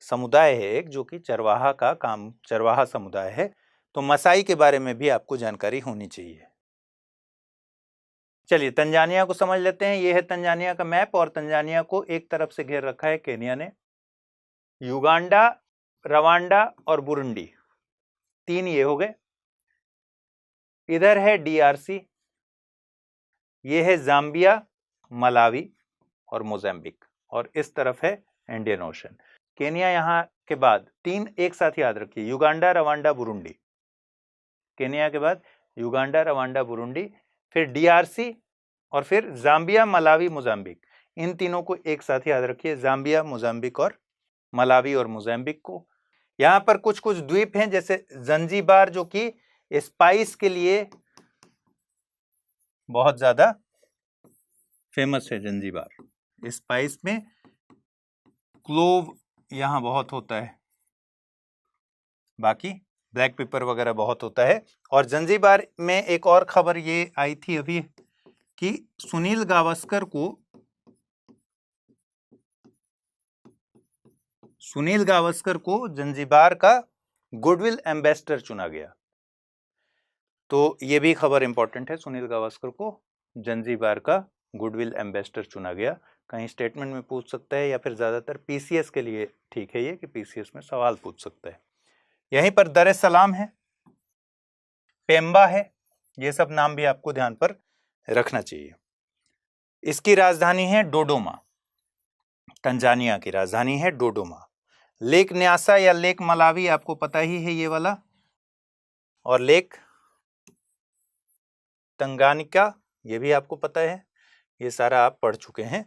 Speaker 1: समुदाय है एक जो कि चरवाहा समुदाय है। तो मसाई के बारे में भी आपको जानकारी होनी चाहिए। चलिए तंजानिया को समझ लेते हैं। यह है तंजानिया का मैप और तंजानिया को एक तरफ से घेर रखा है केन्या ने। युगांडा, रवांडा और बुरुंडी, 3 ये हो गए। इधर है डीआरसी, ये है जाम्बिया, मलावी और मोजाम्बिक, और इस तरफ है इंडियन ओशन। केन्या यहां के बाद 3 एक साथ याद रखिए, युगांडा, रवांडा, बुरुंडी। केन्या के बाद युगांडा, रवांडा, बुरुंडी, फिर डीआरसी और फिर जाम्बिया, मलावी, मोजाम्बिक। इन तीनों को एक साथ याद रखिए, जाम्बिया, मोजाम्बिक और मलावी और मोजाम्बिक को। यहां पर कुछ कुछ द्वीप हैं जैसे जंजीबार जो कि स्पाइस के लिए बहुत ज्यादा फेमस है। जंजीबार स्पाइस में क्लोव यहां बहुत होता है, बाकी ब्लैक पेपर वगैरह बहुत होता है। और जंजीबार में एक और खबर ये आई थी अभी कि सुनील गावस्कर को जंजीबार का गुडविल एम्बेसडर चुना गया। तो ये भी खबर इंपॉर्टेंट है, सुनील गावस्कर को जंजीबार का गुडविल एम्बेसडर चुना गया। कहीं स्टेटमेंट में पूछ सकता है या फिर ज्यादातर पीसीएस के लिए ठीक है ये कि पीसीएस में सवाल पूछ सकता है। यहीं पर दर सलाम है, पेम्बा है, ये सब नाम भी आपको ध्यान पर रखना चाहिए। इसकी राजधानी है डोडोमा, तंजानिया की राजधानी है डोडोमा। लेक न्यासा या लेक मलावी आपको पता ही है ये वाला, और लेक तंगानिका ये भी आपको पता है। ये सारा आप पढ़ चुके हैं,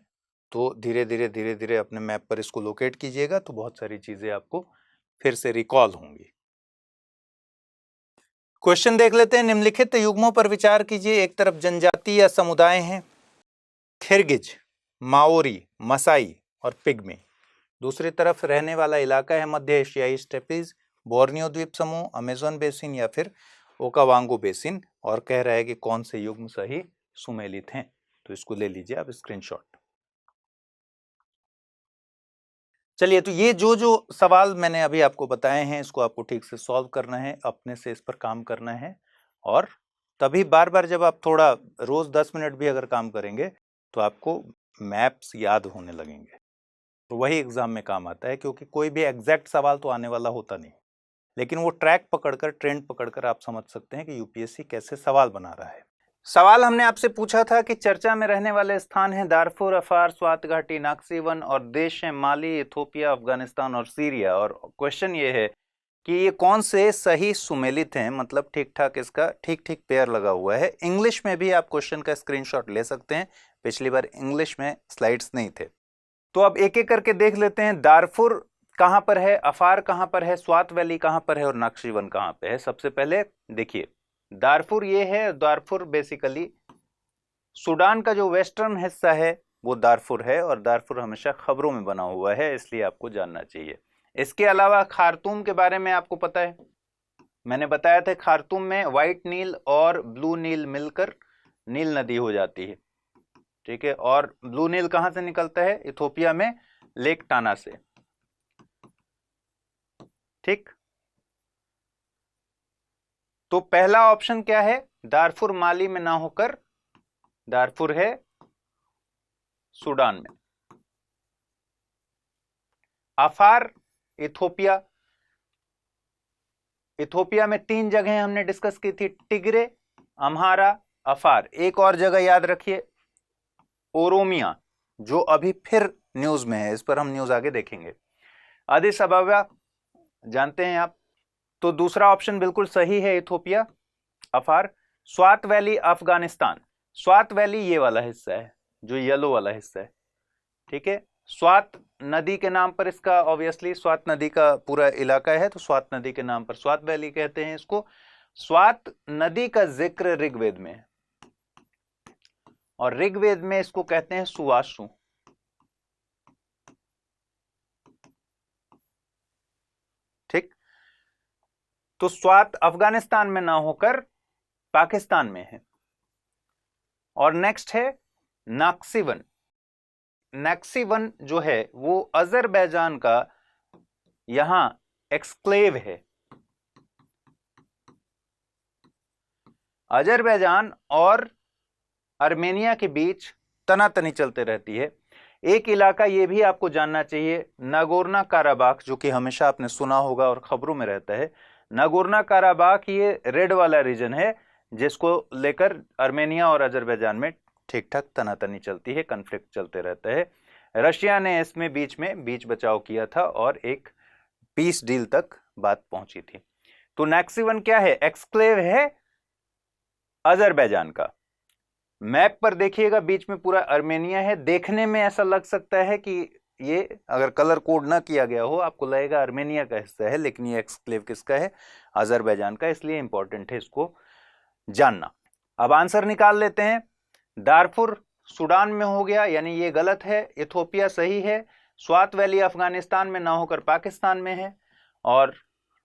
Speaker 1: तो धीरे धीरे अपने मैप पर इसको लोकेट कीजिएगा तो बहुत सारी चीजें आपको फिर से रिकॉल होंगी। क्वेश्चन देख लेते हैं। निम्नलिखित युग्मों पर विचार कीजिए। एक तरफ जनजाति या समुदाय हैं, किर्गिज, माओरी, मसाई और पिग्मी। दूसरी तरफ रहने वाला इलाका है मध्य एशियाई स्टेपीज, बोर्नियो द्वीप समूह, अमेज़न बेसिन या फिर ओकावांगो बेसिन। और कह रहा है कि कौन से युग्म सही सुमेलित हैं, तो इसको ले लीजिए आप स्क्रीनशॉट। चलिए, तो ये जो सवाल मैंने अभी आपको बताए हैं, इसको आपको ठीक से सॉल्व करना है, अपने से इस पर काम करना है। और तभी बार बार जब आप थोड़ा रोज 10 मिनट भी अगर काम करेंगे तो आपको मैप्स याद होने लगेंगे, तो वही एग्जाम में काम आता है। क्योंकि कोई भी एग्जैक्ट सवाल तो आने वाला होता नहीं, लेकिन वो ट्रैक पकड़कर, ट्रेंड पकड़कर आप समझ सकते हैं कि यूपीएससी कैसे सवाल बना रहा है। सवाल हमने आपसे पूछा था कि चर्चा में रहने वाले स्थान हैं दारफुर, अफार, स्वात घाटी, नाक्सीवन, और देश हैं माली, इथोपिया, अफगानिस्तान और सीरिया। और क्वेश्चन ये है कि ये कौन से सही सुमेलित हैं, मतलब ठीक ठाक, इसका ठीक ठीक पेयर लगा हुआ है। इंग्लिश में भी आप क्वेश्चन का स्क्रीनशॉट ले सकते हैं, पिछली बार इंग्लिश में स्लाइड्स नहीं थे। तो अब एक एक करके देख लेते हैं। दारफुर कहां पर है, अफार कहां पर है, स्वात वैली कहां पर है और नाक्शीवन कहां पे है। सबसे पहले देखिए, दारफुर ये है। दारफुर बेसिकली सूडान का जो वेस्टर्न हिस्सा है वो दारफुर है, और दारफुर हमेशा खबरों में बना हुआ है, इसलिए आपको जानना चाहिए। इसके अलावा खार्तूम के बारे में आपको पता है, मैंने बताया था खार्तूम में व्हाइट नील और ब्लू नील मिलकर नील नदी हो जाती है, ठीक है। और ब्लू नील कहां से निकलता है, इथोपिया में लेक टाना से, ठीक। तो पहला ऑप्शन क्या है, दारफुर माली में ना होकर दारफुर है सूडान में। अफार इथोपिया, इथोपिया में 3 जगह हमने डिस्कस की थी, टिग्रे, अम्हारा, अफार। एक और जगह याद रखिए, ओरोमिया, जो अभी फिर न्यूज में है, इस पर हम न्यूज आगे देखेंगे। अदिस अबाबा जानते हैं आप। तो दूसरा ऑप्शन बिल्कुल सही है, इथोपिया, अफार। स्वात वैली अफगानिस्तान, स्वात वैली ये वाला हिस्सा है, जो येलो वाला हिस्सा है, ठीक है। स्वात नदी के नाम पर इसका, ऑब्वियसली स्वात नदी का पूरा इलाका है, तो स्वात नदी के नाम पर स्वात वैली कहते हैं इसको। स्वात नदी का जिक्र ऋग्वेद में है, और ऋग्वेद में इसको कहते हैं सुवासु, ठीक। तो स्वात अफगानिस्तान में ना होकर पाकिस्तान में है। और नेक्स्ट है नाक्सीवन। नाक्सीवन जो है वो अजरबैजान का यहां एक्सक्लेव है। अजरबैजान और आर्मेनिया के बीच तनातनी चलते रहती है। एक इलाका ये भी आपको जानना चाहिए, नागोर्नो काराबाख, जो कि हमेशा आपने सुना होगा और खबरों में रहता है। नागोर्नो काराबाख ये रेड वाला रीजन है, जिसको लेकर आर्मेनिया और अजरबैजान में ठीक ठाक तनातनी चलती है, कन्फ्लिक्ट चलते रहता है। रशिया ने इसमें बीच बचाव किया था और एक पीस डील तक बात पहुंची थी। तो नाक्सीवन क्या है, एक्सक्लेव है अजरबैजान का। मैप पर देखिएगा, बीच में पूरा आर्मेनिया है। देखने में ऐसा लग सकता है कि ये अगर कलर कोड ना किया गया हो, आपको लगेगा आर्मेनिया का हिस्सा है, लेकिन ये एक्सक्लेव किसका है, अजरबैजान का। इसलिए इंपॉर्टेंट है इसको जानना। अब आंसर निकाल लेते हैं। दारफुर सूडान में हो गया, यानी ये गलत है। इथोपिया सही है। स्वात वैली अफगानिस्तान में ना होकर पाकिस्तान में है, और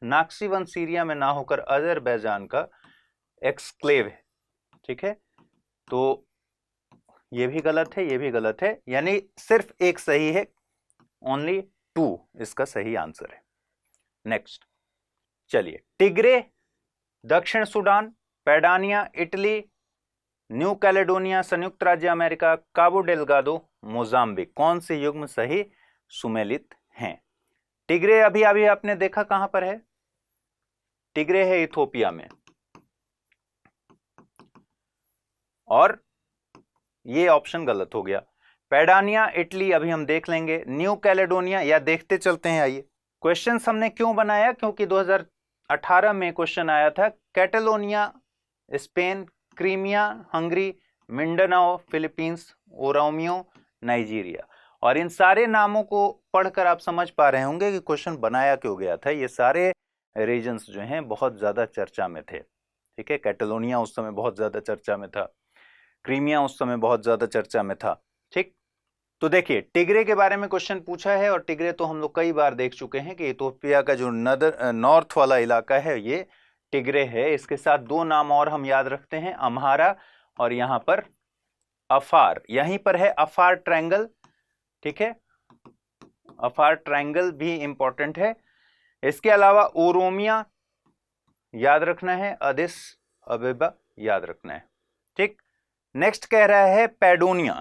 Speaker 1: नाक्सीवन सीरिया में ना होकर अजरबैजान का एक्सक्लेव है, ठीक है। तो ये भी गलत है, ये भी गलत है, यानी सिर्फ एक सही है, ओनली 2 इसका सही आंसर है। नेक्स्ट चलिए, टिग्रे दक्षिण Sudan, Padania Italy, new Caledonia संयुक्त राज्य अमेरिका, काबो डेलगाडो मोजाम्बिक, कौन से युग्म सही सुमेलित हैं। टिग्रे अभी अभी आपने देखा कहां पर है, टिग्रे है इथोपिया में, और ये ऑप्शन गलत हो गया। पैडानिया इटली अभी हम देख लेंगे। न्यू कैलेडोनिया, या देखते चलते हैं, आइए। क्वेश्चन हमने क्यों बनाया, क्योंकि 2018 में क्वेश्चन आया था, Catalonia Spain, Crimea Hungary, Mindanao Philippines, Oromia Nigeria. और इन सारे नामों को पढ़कर आप समझ पा रहे होंगे कि क्वेश्चन बनाया क्यों गया था। ये सारे रीजन्स जो हैं बहुत ज्यादा चर्चा में थे, ठीक है, कैटलोनिया उस समय बहुत ज्यादा चर्चा में था, क्रीमिया उस समय बहुत ज्यादा चर्चा में था। ठीक, तो देखिए टिग्रे के बारे में क्वेश्चन पूछा है, और टिग्रे तो हम लोग कई बार देख चुके हैं कि इथोपिया का जो नॉर्थ वाला इलाका है ये टिग्रे है। इसके साथ दो नाम और हम याद रखते हैं, अम्हारा और यहां पर अफार। यहीं पर है अफार ट्रायंगल, ठीक है, अफार ट्रायंगल भी इंपॉर्टेंट है। इसके अलावा ओरोमिया याद रखना है, अदिस अबेबा याद रखना है। ठीक, नेक्स्ट कह रहा है पैडोनिया।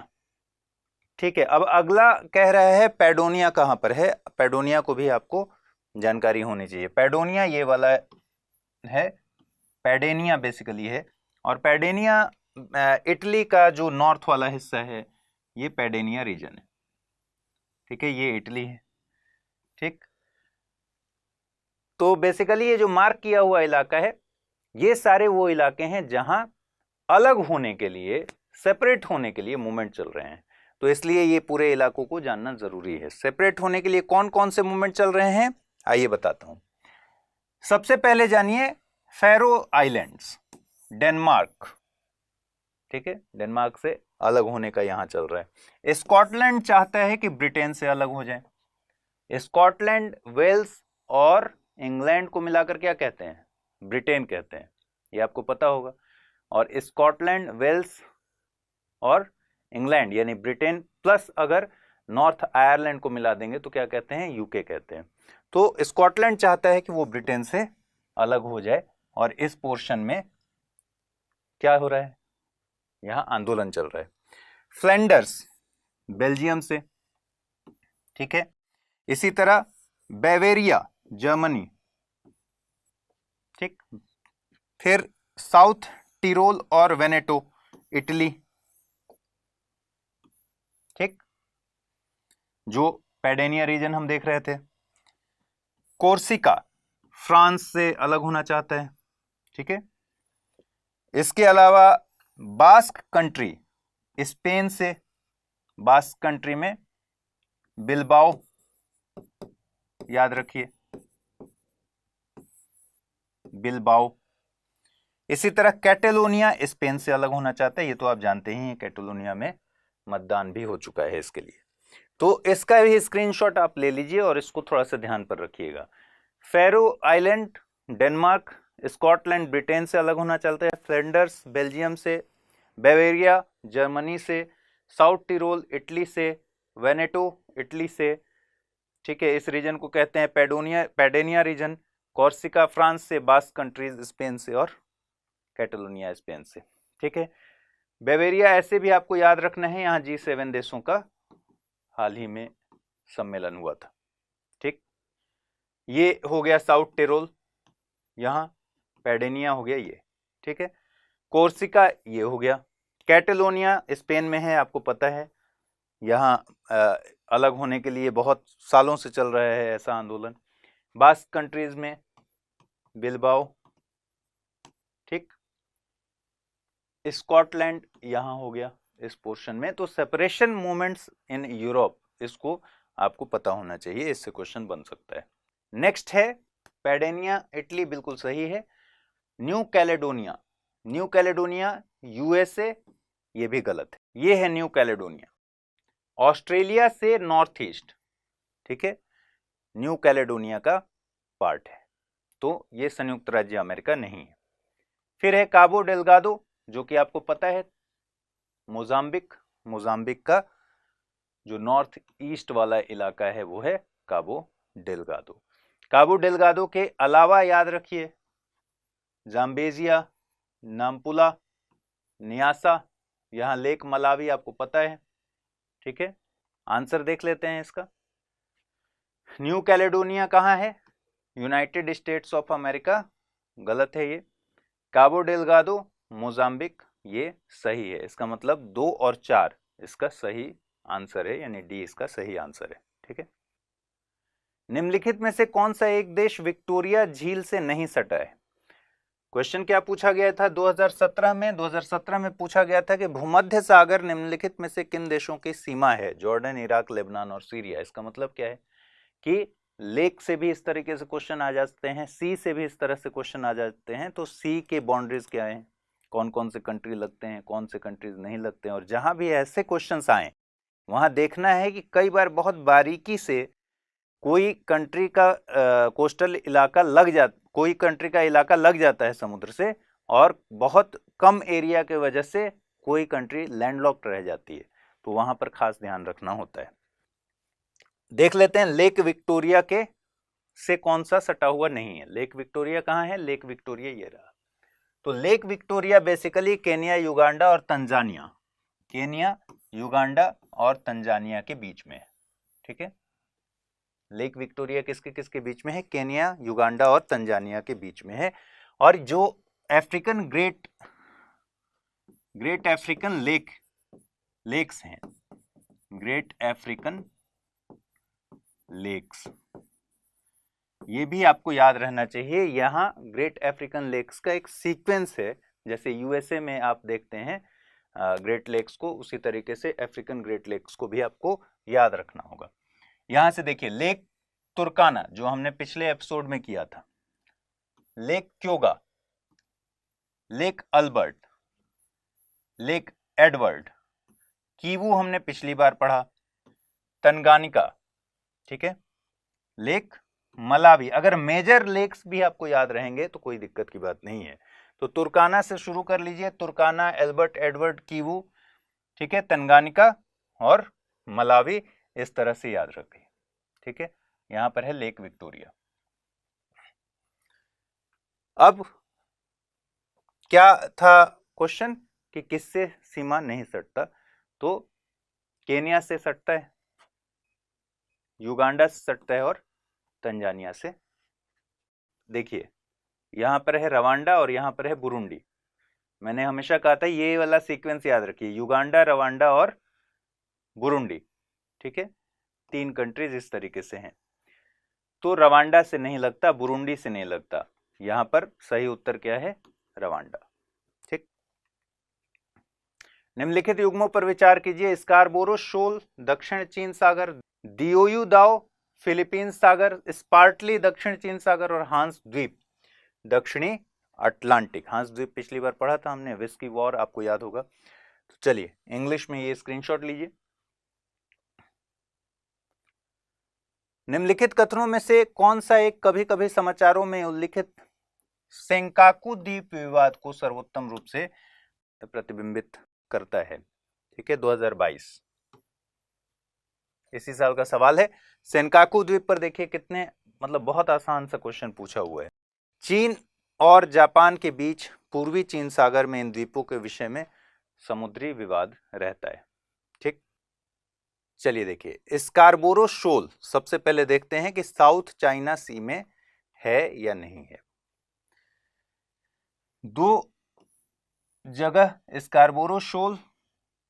Speaker 1: ठीक है, अब अगला कह रहा है पैडोनिया कहां पर है, पैडोनिया को भी आपको जानकारी होनी चाहिए। पैडोनिया ये वाला है, पैडेनिया बेसिकली है, और पैडेनिया इटली का जो नॉर्थ वाला हिस्सा है ये पैडेनिया रीजन है। ठीक है, ये इटली है। ठीक, तो बेसिकली ये जो मार्क किया हुआ इलाका है ये सारे वो इलाके हैं जहां अलग होने के लिए, सेपरेट होने के लिए मूवमेंट चल रहे हैं। तो इसलिए ये पूरे इलाकों को जानना जरूरी है। सेपरेट होने के लिए कौन कौन से मूवमेंट चल रहे हैं आइए बताता हूं। सबसे पहले जानिए फैरो आइलैंड्स, डेनमार्क। ठीक है, डेनमार्क से अलग होने का यहां चल रहा है। स्कॉटलैंड चाहता है कि ब्रिटेन से अलग हो जाए। स्कॉटलैंड, वेल्स और इंग्लैंड को मिलाकर क्या कहते हैं, ब्रिटेन कहते हैं, ये आपको पता होगा। और स्कॉटलैंड, वेल्स और इंग्लैंड यानी ब्रिटेन प्लस अगर नॉर्थ आयरलैंड को मिला देंगे तो क्या कहते हैं, यूके कहते हैं। तो स्कॉटलैंड चाहता है कि वो ब्रिटेन से अलग हो जाए, और इस पोर्शन में क्या हो रहा है, यहां आंदोलन चल रहा है। फ्लैंडर्स बेल्जियम से, ठीक है, इसी तरह बावेरिया जर्मनी, ठीक, फिर साउथ टिरोल और वेनेटो इटली, ठीक, जो पैडेनिया रीजन हम देख रहे थे। कोर्सिका फ्रांस से अलग होना चाहता है, ठीक है। इसके अलावा बास्क कंट्री स्पेन से, बास्क कंट्री में बिलबाओ याद रखिए, बिलबाओ। इसी तरह कैटेलोनिया स्पेन से अलग होना चाहता है, ये तो आप जानते ही हैं, कैटेलोनिया में मतदान भी हो चुका है इसके लिए। तो इसका भी स्क्रीनशॉट आप ले लीजिए और इसको थोड़ा सा ध्यान पर रखिएगा। Pharaoh island Denmark, Scotland Britain से अलग होना चाहता है, फ्लैंडर्स बेल्जियम से, बावेरिया जर्मनी से, साउथ टिरोल इटली से, वेनेटो इटली से, ठीक है, इस रीजन को कहते हैं पैडेनिया रीजन। कॉर्सिका फ्रांस से, बास्क कंट्रीज स्पेन से, और कैटेलोनिया स्पेन से, ठीक है। बावेरिया ऐसे भी आपको याद रखना है, यहाँ G7 देशों का हाल ही में सम्मेलन हुआ था, ठीक। ये हो गया साउथ टिरोल, यहाँ पैडेनिया हो गया ये, ठीक है। कोर्सिका ये हो गया, कैटेलोनिया स्पेन में है, आपको पता है, यहाँ अलग होने के लिए बहुत सालों से चल रहा है ऐसा आंदोलन। बास्क कंट्रीज में बिलबाओ, ठीक, स्कॉटलैंड यहाँ हो गया इस पोर्शन में। तो सेपरेशन मूवमेंट्स इन यूरोप, इसको आपको पता होना चाहिए, इससे क्वेश्चन बन सकता है। नेक्स्ट है पैडेनिया इटली, बिल्कुल सही है। New Caledonia, new Caledonia USA, ये भी गलत है, ये है न्यू कैलेडोनिया ऑस्ट्रेलिया से नॉर्थ ईस्ट, ठीक है, न्यू कैलेडोनिया का पार्ट है, तो ये संयुक्त राज्य अमेरिका नहीं है। फिर है काबो डेलगाडो, जो कि आपको पता है मोजाम्बिक, मोजाम्बिक का जो नॉर्थ ईस्ट वाला इलाका है वो है काबो डेलगाडो। काबो डेलगाडो के अलावा याद रखिए जाम्बेजिया, नामपुला, नियासा, यहां लेक मलावी आपको पता है, ठीक है। आंसर देख लेते हैं इसका। न्यू कैलेडोनिया कहां है, यूनाइटेड स्टेट्स ऑफ अमेरिका, गलत है ये। काबो डेलगाडो मोजाम्बिक, ये सही है। इसका मतलब 2 और 4 इसका सही आंसर है, यानी डी इसका सही आंसर है, ठीक है। निम्नलिखित में से कौन सा एक देश विक्टोरिया झील से नहीं सटा है। क्वेश्चन क्या पूछा गया था 2017 में, 2017 में पूछा गया था कि भूमध्य सागर निम्नलिखित में से किन देशों की सीमा है, जॉर्डन, इराक, लेबनान और सीरिया। इसका मतलब क्या है कि लेक से भी इस तरीके से क्वेश्चन आ जाते हैं, सी से भी इस तरह से क्वेश्चन आ जाते हैं। तो सी के बाउंड्रीज क्या हैं, कौन कौन से कंट्री लगते हैं, कौन से कंट्रीज नहीं लगते हैं। और जहां भी ऐसे क्वेश्चंस आए वहां देखना है कि कई बार बहुत बारीकी से कोई कंट्री का कोस्टल इलाका लग जा कोई कंट्री का इलाका लग जाता है समुद्र से, और बहुत कम एरिया के वजह से कोई कंट्री लैंडलॉक्ड रह जाती है। तो वहां पर खास ध्यान रखना होता है। देख लेते हैं लेक विक्टोरिया के से कौन सा सटा हुआ नहीं है। लेक विक्टोरिया कहाँ है, लेक विक्टोरिया ये रहा। तो lake Victoria basically Kenya, Uganda और तंजानिया, केनिया, युगांडा और तंजानिया के बीच में है। ठीक है, लेक विक्टोरिया किसके किसके बीच में है, केनिया, युगांडा और तंजानिया के बीच में है। और जो अफ्रीकन ग्रेट अफ्रीकन लेक्स हैं, ग्रेट अफ्रीकन लेक्स, ये भी आपको याद रहना चाहिए। यहाँ ग्रेट अफ्रीकन लेक्स का एक सीक्वेंस है, जैसे यूएसए में आप देखते हैं ग्रेट लेक्स को, उसी तरीके से अफ्रीकन ग्रेट लेक्स को भी आपको याद रखना होगा। यहां से देखिए, लेक तुर्काना जो हमने पिछले एपिसोड में किया था, lake क्योगा, lake Albert, lake Edward, Kivu हमने पिछली बार पढ़ा, तंगानिका, ठीक है, लेक मलावी। अगर मेजर लेक्स भी आपको याद रहेंगे तो कोई दिक्कत की बात नहीं है। तो तुर्काना से शुरू कर लीजिए, तुर्काना, एल्बर्ट, एडवर्ड, कीवू, ठीक है, तंगानिका और मलावी, इस तरह से याद रखिए। ठीक है, यहां पर है लेक विक्टोरिया। अब क्या था क्वेश्चन कि किससे सीमा नहीं सटता, तो केनिया से सटता है, युगांडा से सटता है और तंजानिया से। देखिए यहां पर है रवांडा और यहां पर है बुरुंडी। मैंने हमेशा कहा था ये वाला सीक्वेंस याद रखिए, युगांडा, रवांडा और बुरुंडी। ठीक है, 3 कंट्रीज इस तरीके से हैं। तो रवांडा से नहीं लगता, बुरुंडी से नहीं लगता, यहां पर सही उत्तर क्या है, रवांडा। ठीक, निम्नलिखित युग्मों पर विचार कीजिए। स्कारबोरो शोल दक्षिण चीन सागर, दियोयू दाओ फिलीपींस सागर, स्पार्टली दक्षिण चीन सागर और हांस द्वीप दक्षिणी अटलांटिक। हांस द्वीप पिछली बार पढ़ा था हमने, विस्की वॉर आपको याद होगा। तो चलिए इंग्लिश में ये स्क्रीनशॉट लीजिए। निम्नलिखित कथनों में से कौन सा एक कभी कभी समाचारों में उल्लिखित सेंकाकू द्वीप विवाद को सर्वोत्तम रूप से प्रतिबिंबित करता है। ठीक है, 2022 इसी साल का सवाल है। सेंकाकू द्वीप पर देखिए कितने मतलब बहुत आसान सा क्वेश्चन पूछा हुआ है। चीन और जापान के बीच पूर्वी चीन सागर में इन द्वीपों के विषय में समुद्री विवाद रहता है। ठीक, चलिए देखिए स्कारबोरो शोल सबसे पहले देखते हैं कि साउथ चाइना सी में है या नहीं है। 2 जगह स्कारबोरो शोल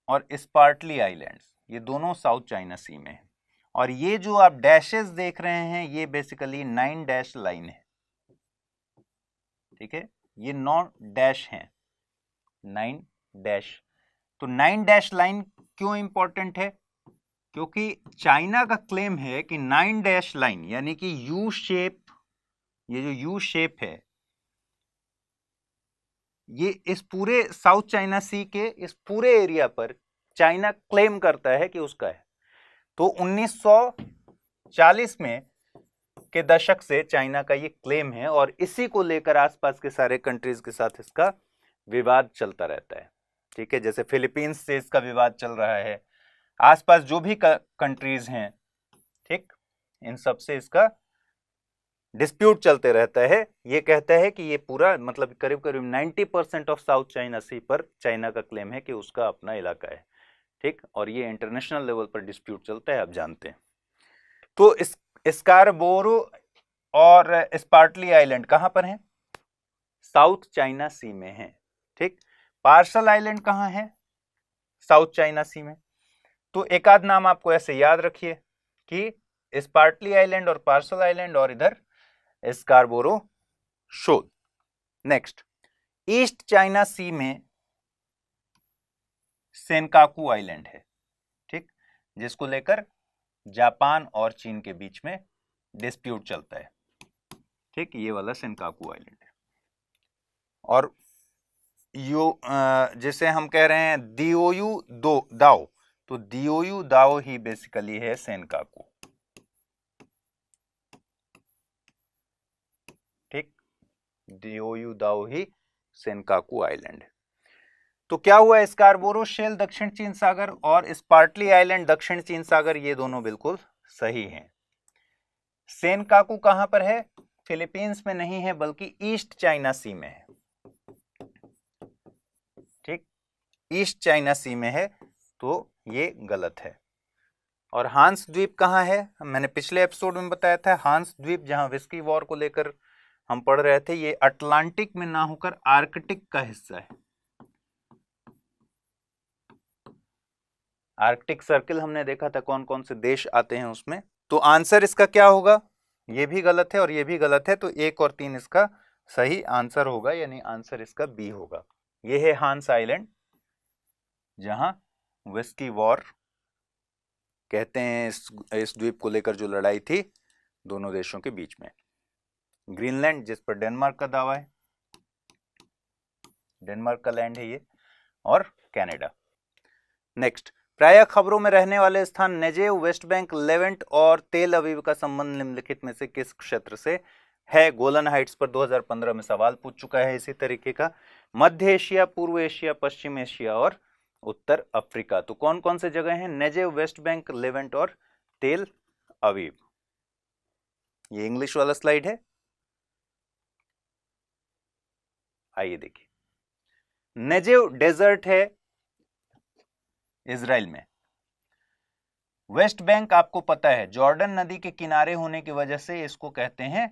Speaker 1: और स्पार्टली आइलैंड्स, ये दोनों साउथ चाइना सी में है। और ये जो आप डैशेस देख रहे हैं ये बेसिकली 9 डैश लाइन है। ठीक है, ये 9 डैश हैं, 9 डैश। तो 9 डैश लाइन क्यों इंपॉर्टेंट है, क्योंकि चाइना का क्लेम है कि 9 डैश लाइन यानी कि यू शेप, ये जो यू शेप है ये इस पूरे साउथ चाइना सी के इस पूरे एरिया पर चाइना क्लेम करता है कि उसका है। तो 1940 में के दशक से चाइना का ये क्लेम है और इसी को लेकर आसपास के सारे कंट्रीज के साथ इसका विवाद चलता रहता है। ठीक है, जैसे फिलीपींस से इसका विवाद चल रहा है, आसपास जो भी कंट्रीज हैं, ठीक, इन सब से इसका डिस्प्यूट चलते रहता है। ये कहता है कि ये पूरा मतलब करीब करीब 90% ऑफ साउथ चाइना सी पर चाइना का क्लेम है कि उसका अपना इलाका है। ठीक, और ये इंटरनेशनल लेवल पर डिस्प्यूट चलता है, आप जानते हैं। तो स्कारबोरो और स्पार्टली आइलैंड कहां पर है, साउथ चाइना सी में है। ठीक, पार्सल आइलैंड कहां है, साउथ चाइना सी में। तो एक आध नाम आपको ऐसे याद रखिए कि स्पार्टली आइलैंड और पार्सल आइलैंड और इधर Scarborough Shoal. Next, east China सी में सेनकाकू आइलैंड है। ठीक, जिसको लेकर जापान और चीन के बीच में डिस्प्यूट चलता है। ठीक, ये वाला सेनकाकू आइलैंड है। और जिसे हम कह रहे हैं दिओयू दाओ, तो दिओयू दाओ ही बेसिकली है सेनकाकू। ठीक, दिओयू दाओ ही सेनकाकू आइलैंड। तो क्या हुआ, स्कारबोरो शेल दक्षिण चीन सागर और स्पार्टली आइलैंड दक्षिण चीन सागर, ये दोनों बिल्कुल सही हैं। सेनकाकू कहां पर है? फिलीपींस में नहीं है, बल्कि ईस्ट चाइना सी में है। ठीक, ईस्ट चाइना सी में है, तो ये गलत है। और हांस द्वीप कहाँ है? मैंने पिछले एपिसोड में बताया था, हांस द्वीप जहां विस्की वॉर को लेकर हम पढ़ रहे थे, ये अटलांटिक में ना होकर आर्कटिक का हिस्सा है। आर्कटिक सर्किल हमने देखा था कौन कौन से देश आते हैं उसमें। तो आंसर इसका क्या होगा? ये भी गलत है और ये भी गलत है, तो 1 और 3 इसका सही आंसर होगा, यानी आंसर इसका बी होगा। ये है हांस आइलैंड, जहां विस्की वॉर कहते हैं इस द्वीप को लेकर जो लड़ाई थी दोनों देशों के बीच में। ग्रीनलैंड, जिस पर डेनमार्क का दावा है, डेनमार्क का लैंड है ये, और कनाडा। नेक्स्ट, प्रायः खबरों में रहने वाले स्थान नेजेव, वेस्ट बैंक, लेवेंट और तेल अवीव का संबंध निम्नलिखित में से किस क्षेत्र से है? गोलन हाइट्स पर 2015 में सवाल पूछ चुका है इसी तरीके का। मध्य एशिया, पूर्व एशिया, पश्चिम एशिया और उत्तर अफ्रीका। तो कौन कौन से जगह हैं? नेजेव, वेस्ट बैंक, लेवेंट और तेल अवीव। ये इंग्लिश वाला स्लाइड है, आइए देखिए। नेजेव डेजर्ट है इजराइल में। वेस्ट बैंक आपको पता है, जॉर्डन नदी के किनारे होने की वजह से इसको कहते हैं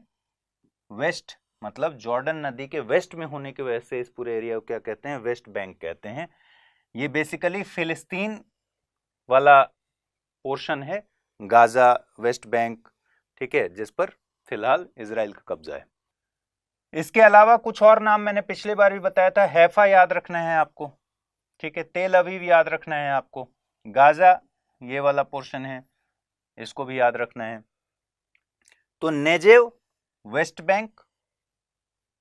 Speaker 1: वेस्ट, मतलब जॉर्डन नदी के वेस्ट में होने की वजह से इस पूरे एरिया को क्या कहते हैं? वेस्ट बैंक कहते हैं। ये बेसिकली फिलिस्तीन वाला पोर्शन है, गाजा, वेस्ट बैंक, ठीक है, जिस पर फिलहाल इजराइल का कब्जा है। इसके अलावा कुछ और नाम मैंने पिछली बार भी बताया था। हैफा याद रखना है आपको, ठीक है, तेल अवीव याद रखना है आपको, गाजा ये वाला पोर्शन है, इसको भी याद रखना है। तो नेजेव, वेस्ट बैंक,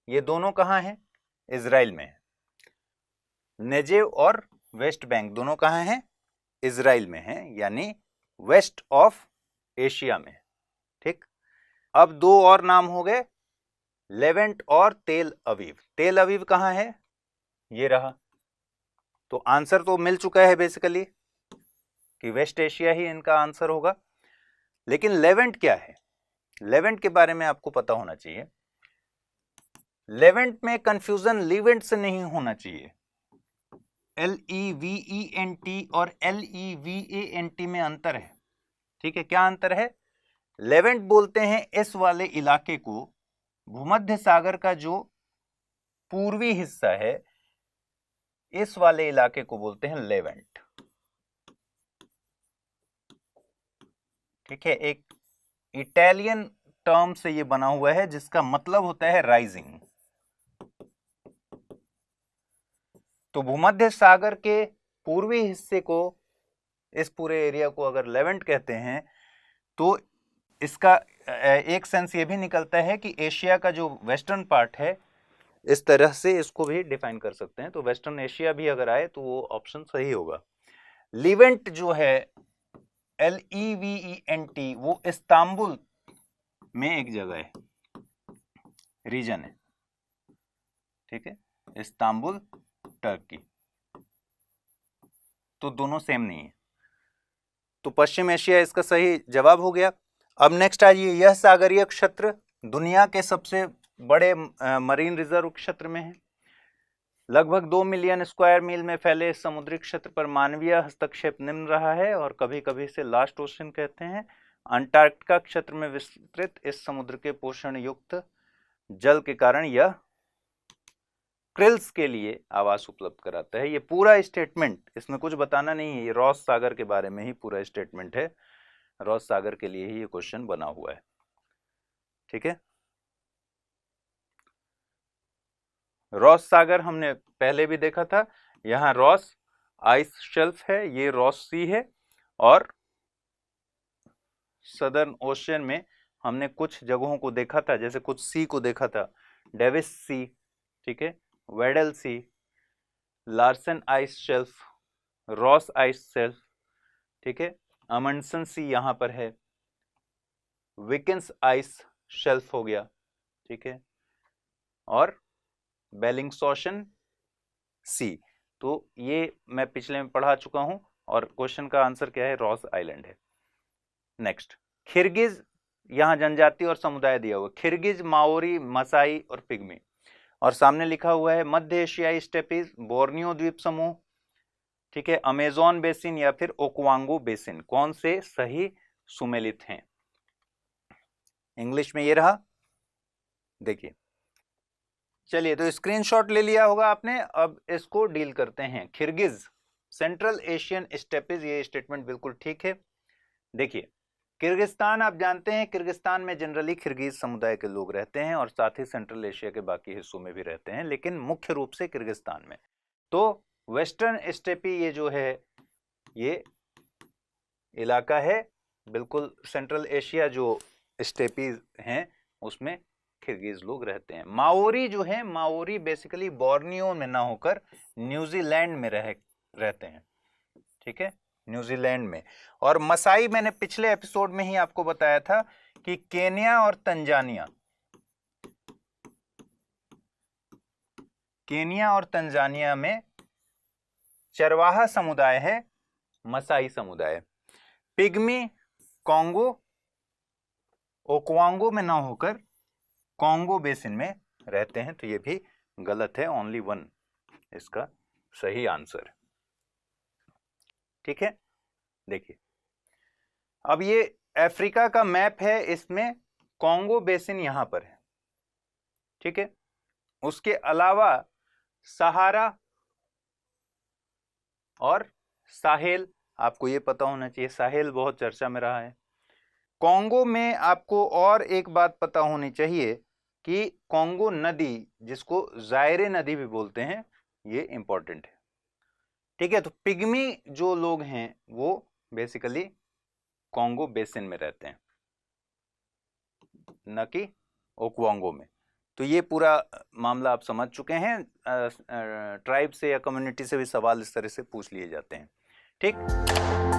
Speaker 1: ये दोनों कहां हैं? इजराइल में है। नेजेव और वेस्ट बैंक दोनों कहां हैं? इजराइल में है, यानी वेस्ट ऑफ एशिया में। ठीक, अब 2 और नाम हो गए, लेवेंट और तेल अवीव। तेल अवीव कहां है? ये रहा। तो आंसर तो मिल चुका है बेसिकली कि वेस्ट एशिया ही इनका आंसर होगा। लेकिन लेवेंट क्या है? लेवेंट के बारे में आपको पता होना चाहिए। लेवेंट में कंफ्यूजन लीवेंट से नहीं होना चाहिए। LEVENT और LEVANT में अंतर है। ठीक है, क्या अंतर है? लेवेंट बोलते हैं इस वाले इलाके को, भूमध्य सागर का जो पूर्वी हिस्सा है, इस वाले इलाके को बोलते हैं लेवेंट। ठीक है, एक इटालियन टर्म से ये बना हुआ है जिसका मतलब होता है राइजिंग। तो भूमध्य सागर के पूर्वी हिस्से को, इस पूरे एरिया को अगर लेवेंट कहते हैं, तो इसका एक सेंस ये भी निकलता है कि एशिया का जो वेस्टर्न पार्ट है, इस तरह से इसको भी डिफाइन कर सकते हैं। तो वेस्टर्न एशिया भी अगर आए तो वो ऑप्शन सही होगा। लीवेंट जो है LEVENT, वो इस्तांबुल में एक जगह है, रीजन है। ठीक है, इस्तांबुल, टर्की। तो दोनों सेम नहीं है, तो पश्चिम एशिया इसका सही जवाब हो गया। अब नेक्स्ट आइए, यह सागरीय क्षेत्र दुनिया के सबसे बड़े मरीन रिजर्व क्षेत्र में है। लगभग 2 मिलियन स्क्वायर मील में फैले इस समुद्री क्षेत्र पर मानवीय हस्तक्षेप निम्न रहा है और कभी कभी इसे लास्ट ओशन कहते हैं। अंटार्कटिका क्षेत्र में विस्तृत इस समुद्र के पोषण युक्त जल के कारण यह क्रिल्स के लिए आवास उपलब्ध कराता है। ये पूरा स्टेटमेंट, इसमें कुछ बताना नहीं है, ये रॉस सागर के बारे में ही पूरा स्टेटमेंट है। रॉस सागर के लिए ही ये क्वेश्चन बना हुआ है। ठीक है, रॉस सागर हमने पहले भी देखा था। यहाँ रॉस आइस शेल्फ है, ये रॉस सी है, और सदर्न ओशन में हमने कुछ जगहों को देखा था, जैसे कुछ सी को देखा था, डेविस सी, ठीक है, Weddell sea, Larsen ice shelf, Ross ice shelf, ठीक है, अमंडसन सी यहां पर है, विकिंस आइस शेल्फ हो गया, ठीक है, और बेलिंगशॉसन सी। तो ये मैं पिछले में पढ़ा चुका हूं और क्वेश्चन का आंसर क्या है, रॉस आइलैंड है। नेक्स्ट, खिरगिज, यहां जनजाति और समुदाय दिया हुआ, खिरगिज, माओरी, मसाई और पिग्मी, और सामने लिखा हुआ है मध्य एशियाई स्टेपीज, बोर्नियो द्वीप समूह, ठीक है, अमेजोन बेसिन या फिर ओकवांगो बेसिन, कौन से सही सुमेलित हैं। इंग्लिश में ये रहा, देखिए, चलिए तो स्क्रीनशॉट ले लिया होगा आपने, अब इसको डील करते हैं। खिरगिज, सेंट्रल एशियन स्टेपीज, ये स्टेटमेंट बिल्कुल ठीक है। देखिए, किर्गिस्तान आप जानते हैं, किर्गिस्तान में जनरली किर्गिज समुदाय के लोग रहते हैं और साथ ही सेंट्रल एशिया के बाकी हिस्सों में भी रहते हैं, लेकिन मुख्य रूप से किर्गिस्तान में। तो वेस्टर्न स्टेपी ये जो है, ये इलाका है बिल्कुल सेंट्रल एशिया, जो स्टेपीज हैं उसमें किर्गिज लोग रहते हैं। माओरी जो है, माओरी बेसिकली बोर्नियो में ना होकर न्यूजीलैंड में रहते हैं, ठीक है, न्यूजीलैंड में। और मसाई मैंने पिछले एपिसोड में ही आपको बताया था कि केन्या और तंजानिया में चरवाहा समुदाय है, मसाई समुदाय। पिग्मी कॉन्गो, ओक्वांगो में ना होकर कॉन्गो बेसिन में रहते हैं, तो ये भी गलत है, ओनली वन इसका सही आंसर, ठीक है। देखिए, अब ये अफ्रीका का मैप है, इसमें कॉन्गो बेसिन यहां पर है, ठीक है। उसके अलावा सहारा और साहेल, आपको ये पता होना चाहिए, साहेल बहुत चर्चा में रहा है। कॉन्गो में आपको और एक बात पता होनी चाहिए कि कॉन्गो नदी, जिसको जायरे नदी भी बोलते हैं, ये इंपॉर्टेंट है, ठीक है। तो पिग्मी जो लोग हैं वो बेसिकली कॉन्गो बेसिन में रहते हैं, न कि ओक्वांगो में। तो ये पूरा मामला आप समझ चुके हैं। ट्राइब से या कम्युनिटी से भी सवाल इस तरह से पूछ लिए जाते हैं, ठीक।